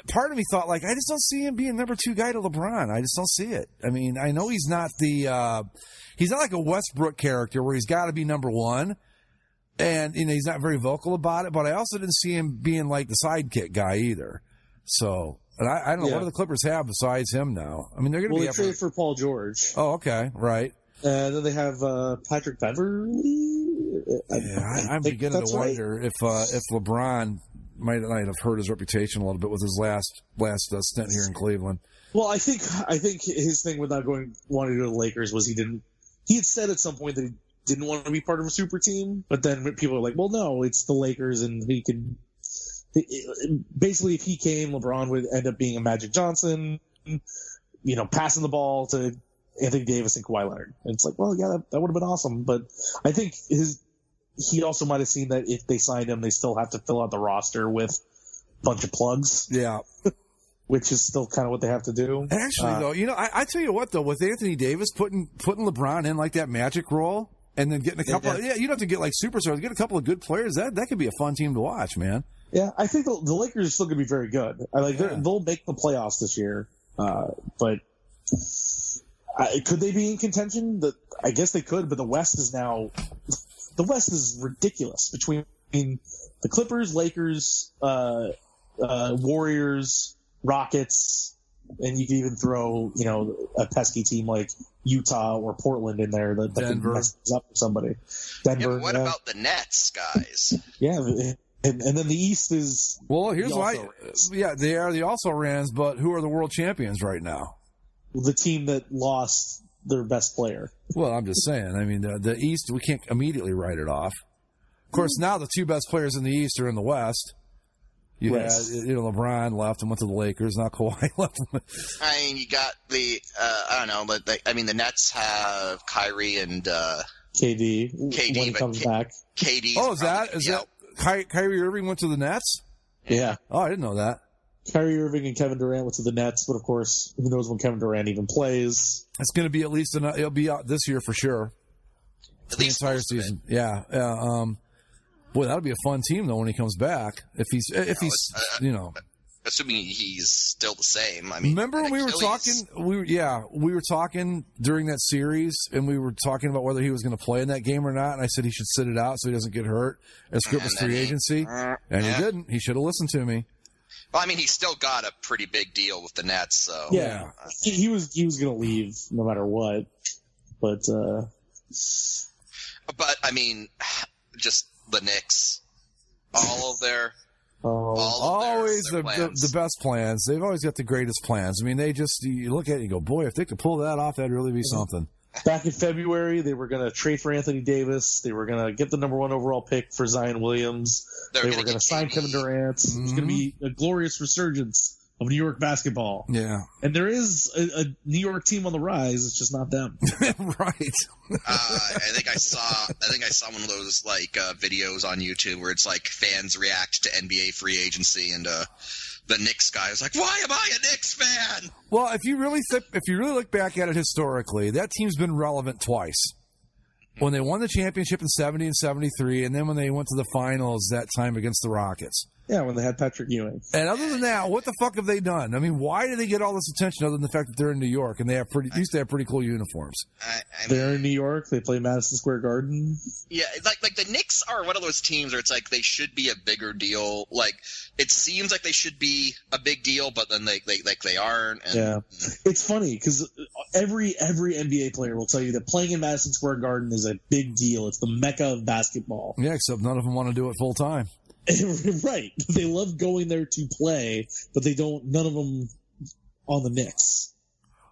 Part of me thought, like, I just don't see him being number 2 guy to LeBron. I just don't see it. I mean, I know he's not he's not like a Westbrook character where he's got to be number 1. And, he's not very vocal about it, but I also didn't see him being like the sidekick guy either. So, And I don't know, what do the Clippers have besides him now? I mean, they're going to be... Well, they traded for Paul George. Oh, okay, right. And then they have Patrick Beverly. I'm beginning to wonder if LeBron might have hurt his reputation a little bit with his last stint here in Cleveland. Well, I think his thing with not wanting to go to the Lakers was he had said at some point that he didn't want to be part of a super team, but then people were like, well, no, it's the Lakers, and he can... Basically, if he came, LeBron would end up being a Magic Johnson, passing the ball to Anthony Davis and Kawhi Leonard. And it's like, well, yeah, that would have been awesome. But I think he also might have seen that if they signed him, they still have to fill out the roster with a bunch of plugs. Yeah. Which is still kind of what they have to do. Actually, though, I tell you what, though, with Anthony Davis putting LeBron in like that Magic role and then getting a couple you don't have to get like superstars, get a couple of good players, that could be a fun team to watch, man. Yeah, I think the Lakers are still going to be very good. They'll make the playoffs this year, but could they be in contention? I guess they could, but the West is ridiculous between the Clippers, Lakers, Warriors, Rockets, and you can even throw a pesky team like Utah or Portland in there that can mess up for somebody. Denver. Yeah, what about the Nets, guys? Yeah. And then the East is... Well, here's why. Yeah, they are the also-rans, but who are the world champions right now? The team that lost their best player. Well, I'm just saying. I mean, the East, we can't immediately write it off. Of course, now the two best players in the East are in the West. You had, LeBron left and went to the Lakers. Now Kawhi left. I mean, you got the, I don't know, but the Nets have Kyrie and KD when he comes back. KD. Oh, is that Kyrie Irving went to the Nets? Yeah. Oh, I didn't know that. Kyrie Irving and Kevin Durant went to the Nets, but of course, who knows when Kevin Durant even plays? It's going to be it'll be out this year for sure. The entire season. Yeah. Boy, that'll be a fun team though when he comes back. If he's assuming he's still the same. I mean, remember when we were talking? We were talking during that series, and we were talking about whether he was going to play in that game or not. And I said he should sit it out so he doesn't get hurt as Script was free agency, and he didn't. He should have listened to me. Well, I mean, he still got a pretty big deal with the Nets, so yeah, he was going to leave no matter what. But I mean, just the Knicks, always the best plans. They've always got the greatest plans. I mean, you look at it and you go, boy, if they could pull that off, that'd really be something. Back in February, they were going to trade for Anthony Davis. They were going to get the number 1 overall pick for Zion Williams. They were going to sign Kevin Durant. Mm-hmm. It was going to be a glorious resurgence of New York basketball. Yeah. And there is a New York team on the rise. It's just not them. Right. I think I saw one of those videos on YouTube where it's like fans react to NBA free agency, and the Knicks guy is like, "Why am I a Knicks fan?" Well, if you really look back at it historically, that team's been relevant twice. When they won the championship in 70 and 73, and then when they went to the finals that time against the Rockets. Yeah, when they had Patrick Ewing. And other than that, what the fuck have they done? I mean, why do they get all this attention other than the fact that they're in New York and they used to have pretty cool uniforms? They're in New York. They play Madison Square Garden. Yeah, like the Knicks are one of those teams where it's like they should be a bigger deal. Like it seems like they should be a big deal, but then they aren't. And, yeah, it's funny because every NBA player will tell you that playing in Madison Square Garden is a big deal. It's the mecca of basketball. Yeah, except none of them want to do it full time. Right. They love going there to play, but they don't. None of them on the Knicks.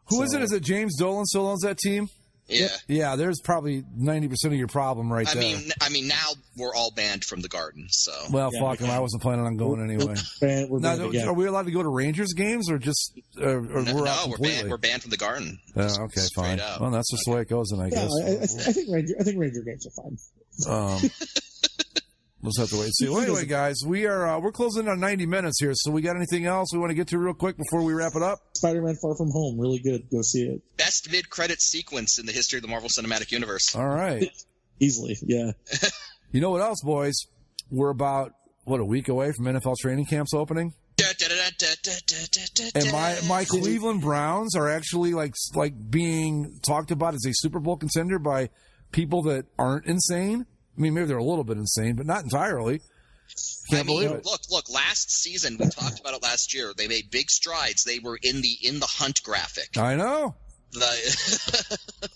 Who is it? Is it James Dolan still owns that team? Yeah. Yeah, there's probably 90% of your problem right there. I mean, now we're all banned from the Garden, so. Well, fuck him. I wasn't planning on going anyway. Are we allowed to go to Rangers games or just we're out completely? We're banned from the Garden. Okay, fine. Well, that's just the way it goes, then I guess. I think Ranger games are fine. We'll just have to wait and see. Well, anyway, guys, we're closing on 90 minutes here, so we got anything else we want to get to real quick before we wrap it up? Spider-Man Far From Home, really good. Go see it. Best mid-credit sequence in the history of the Marvel Cinematic Universe. All right. Easily, yeah. You know what else, boys? We're about, a week away from NFL training camps opening? And my Cleveland Browns are actually like being talked about as a Super Bowl contender by people that aren't insane. I mean, maybe they're a little bit insane, but not entirely. Can't believe it. Look. Last season, we talked about it last year. They made big strides. They were in the hunt graphic. I know.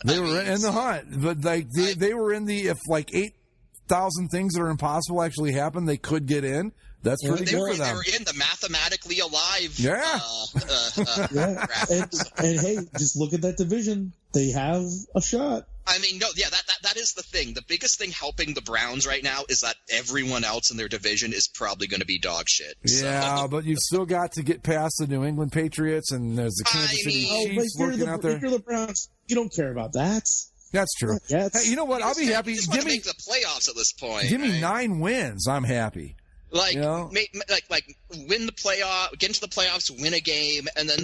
They were in the hunt, but like they were in the if like 8,000 things that are impossible actually happen, they could get in. That's pretty good for them. They were in the mathematically alive. Yeah. And hey, just look at that division. They have a shot. I mean, no, yeah, that is the thing. The biggest thing helping the Browns right now is that everyone else in their division is probably going to be dog shit. Yeah, but you've still got to get past the New England Patriots, and there's the Kansas City Chiefs lurking out there. If you're the Browns, you don't care about that. That's true. Hey, you know what? I'll be happy. Give me the playoffs at this point. Give me 9 wins. I'm happy. Like, win the playoff, get into the playoffs, win a game, and then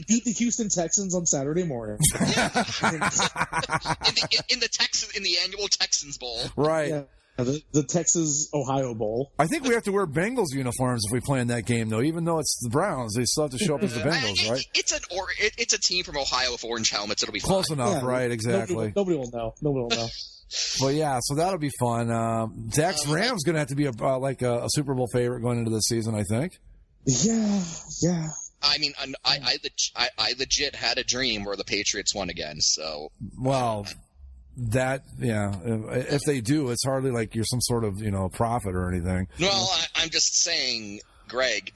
beat the Houston Texans on Saturday morning. in the annual Texans Bowl. Right. Yeah. The Texas Ohio Bowl. I think we have to wear Bengals uniforms if we play in that game, though. Even though it's the Browns, they still have to show up as the Bengals, right? It's a team from Ohio with orange helmets. It'll be close fine. enough, right? Exactly. Nobody will know. Well, yeah, so that'll be fun. Zach's Rams going to have to be a Super Bowl favorite going into the season, I think. Yeah. I mean, I legit had a dream where the Patriots won again. So, well, if they do, it's hardly like you're some sort of prophet or anything. Well, I'm just saying. Greg,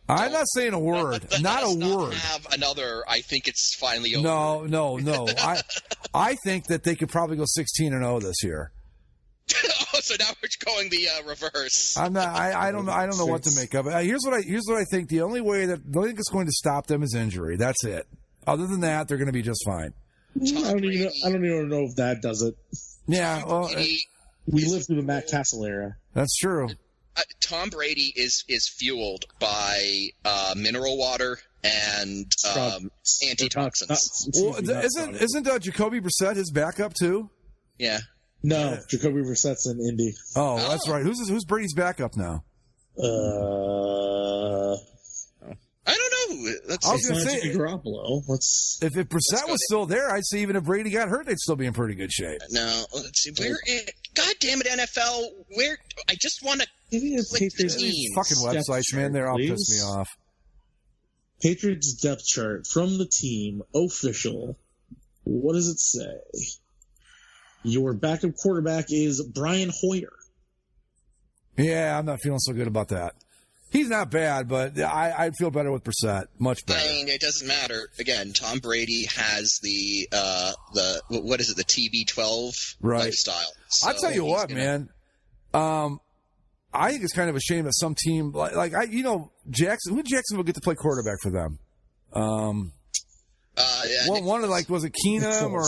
I'm not saying a word. Not a word. Have another. I think it's finally over. No. I think that they could probably go 16-0 this year. So now we're going the reverse. I'm not. I don't know what to make of it. Here's what I think. The only thing that's going to stop them is injury. That's it. Other than that, they're going to be just fine. I don't even know if that does it. Yeah. Well, we lived through the Matt Castle era. That's true. Tom Brady is fueled by mineral water and antitoxins. Well, isn't Jacoby Brissett his backup too? Yeah. No, Jacoby Brissett's in Indy. Oh, that's right. Who's Brady's backup now? I don't know. I was going to say Garoppolo. If Brissett was still there, I'd say even if Brady got hurt, they'd still be in pretty good shape. No, let's see. God damn it, NFL! Where I just want to click the teams. Fucking websites, man, they're all piss me off. Patriots depth chart from the team official. What does it say? Your backup quarterback is Brian Hoyer. Yeah, I'm not feeling so good about that. He's not bad, but I'd feel better with Brissett. Much better. I mean, it doesn't matter. Again, Tom Brady has the TB12 lifestyle. So I'll tell you what, man. I think it's kind of a shame that some team Jackson. Who did Jacksonville get to play quarterback for them? One of was it Keenum or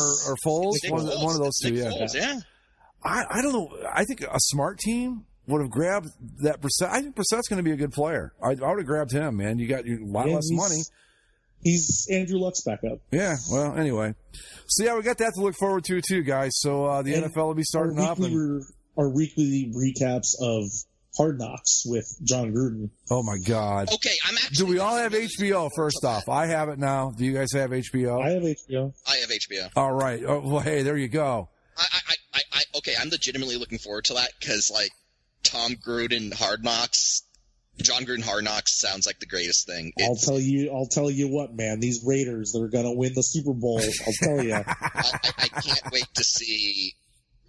Foles? One of those two. Foles, yeah. I don't know. I think a smart team would have grabbed that Brissett. I think Brissett's going to be a good player. I would have grabbed him, man. You got a lot less money. He's Andrew Luck's backup. Yeah, well, anyway. So, yeah, we got that to look forward to, too, guys. So, the NFL will be starting up. Our weekly recaps of Hard Knocks with John Gruden. Oh, my God. Okay, I'm actually... Do we all have HBO, first off? I have it now. Do you guys have HBO? I have HBO. I have HBO. All right. Oh, well, hey, there you go. Okay, I'm legitimately looking forward to that because, Tom Gruden Hard Knocks, John Gruden Hard Knocks sounds like the greatest thing. I'll tell you what, man. These Raiders, they're gonna win the Super Bowl. I'll tell you. I can't wait to see.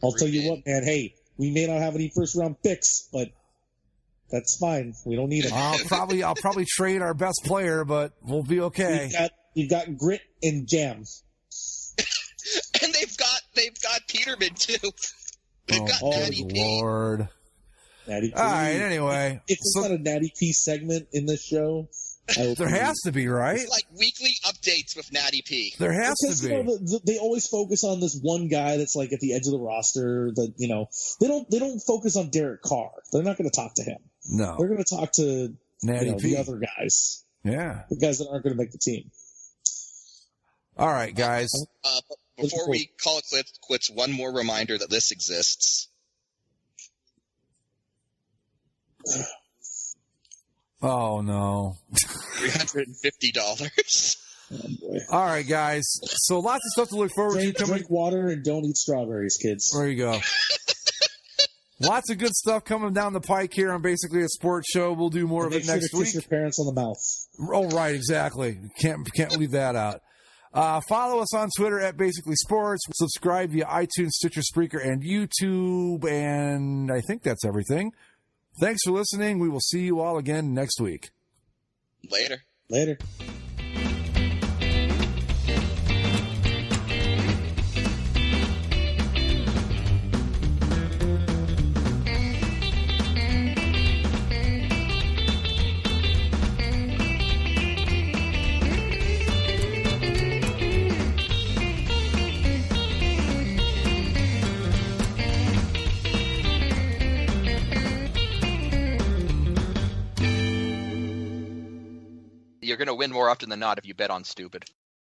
I'll tell you what, man. Hey, we may not have any first round picks, but that's fine. We don't need them. I'll probably trade our best player, but we'll be okay. You've got grit and jam. And they've got Peterman too. They've got Natty P. Lord. Natty P. All right, anyway. If it's not a Natty P segment in this show, there has to be, right? It's like weekly updates with Natty P. There has to be. They always focus on this one guy that's at the edge of the roster. That they don't focus on Derek Carr. They're not going to talk to him. No, they're going to talk to Natty P. the other guys. Yeah, the guys that aren't going to make the team. All right, guys. Before we call it quits, one more reminder that this exists. Oh, no. $350. Oh, boy. All right, guys. So lots of stuff to look forward to. Drink water and don't eat strawberries, kids. There you go. Lots of good stuff coming down the pike here on Basically a Sports Show. We'll do more of it next week. Kiss your parents on the mouth. Oh, right, exactly. Can't leave that out. Follow us on Twitter at Basically Sports. Subscribe via iTunes, Stitcher, Spreaker, and YouTube. And I think that's everything. Thanks for listening. We will see you all again next week. Later. You're going to win more often than not if you bet on stupid.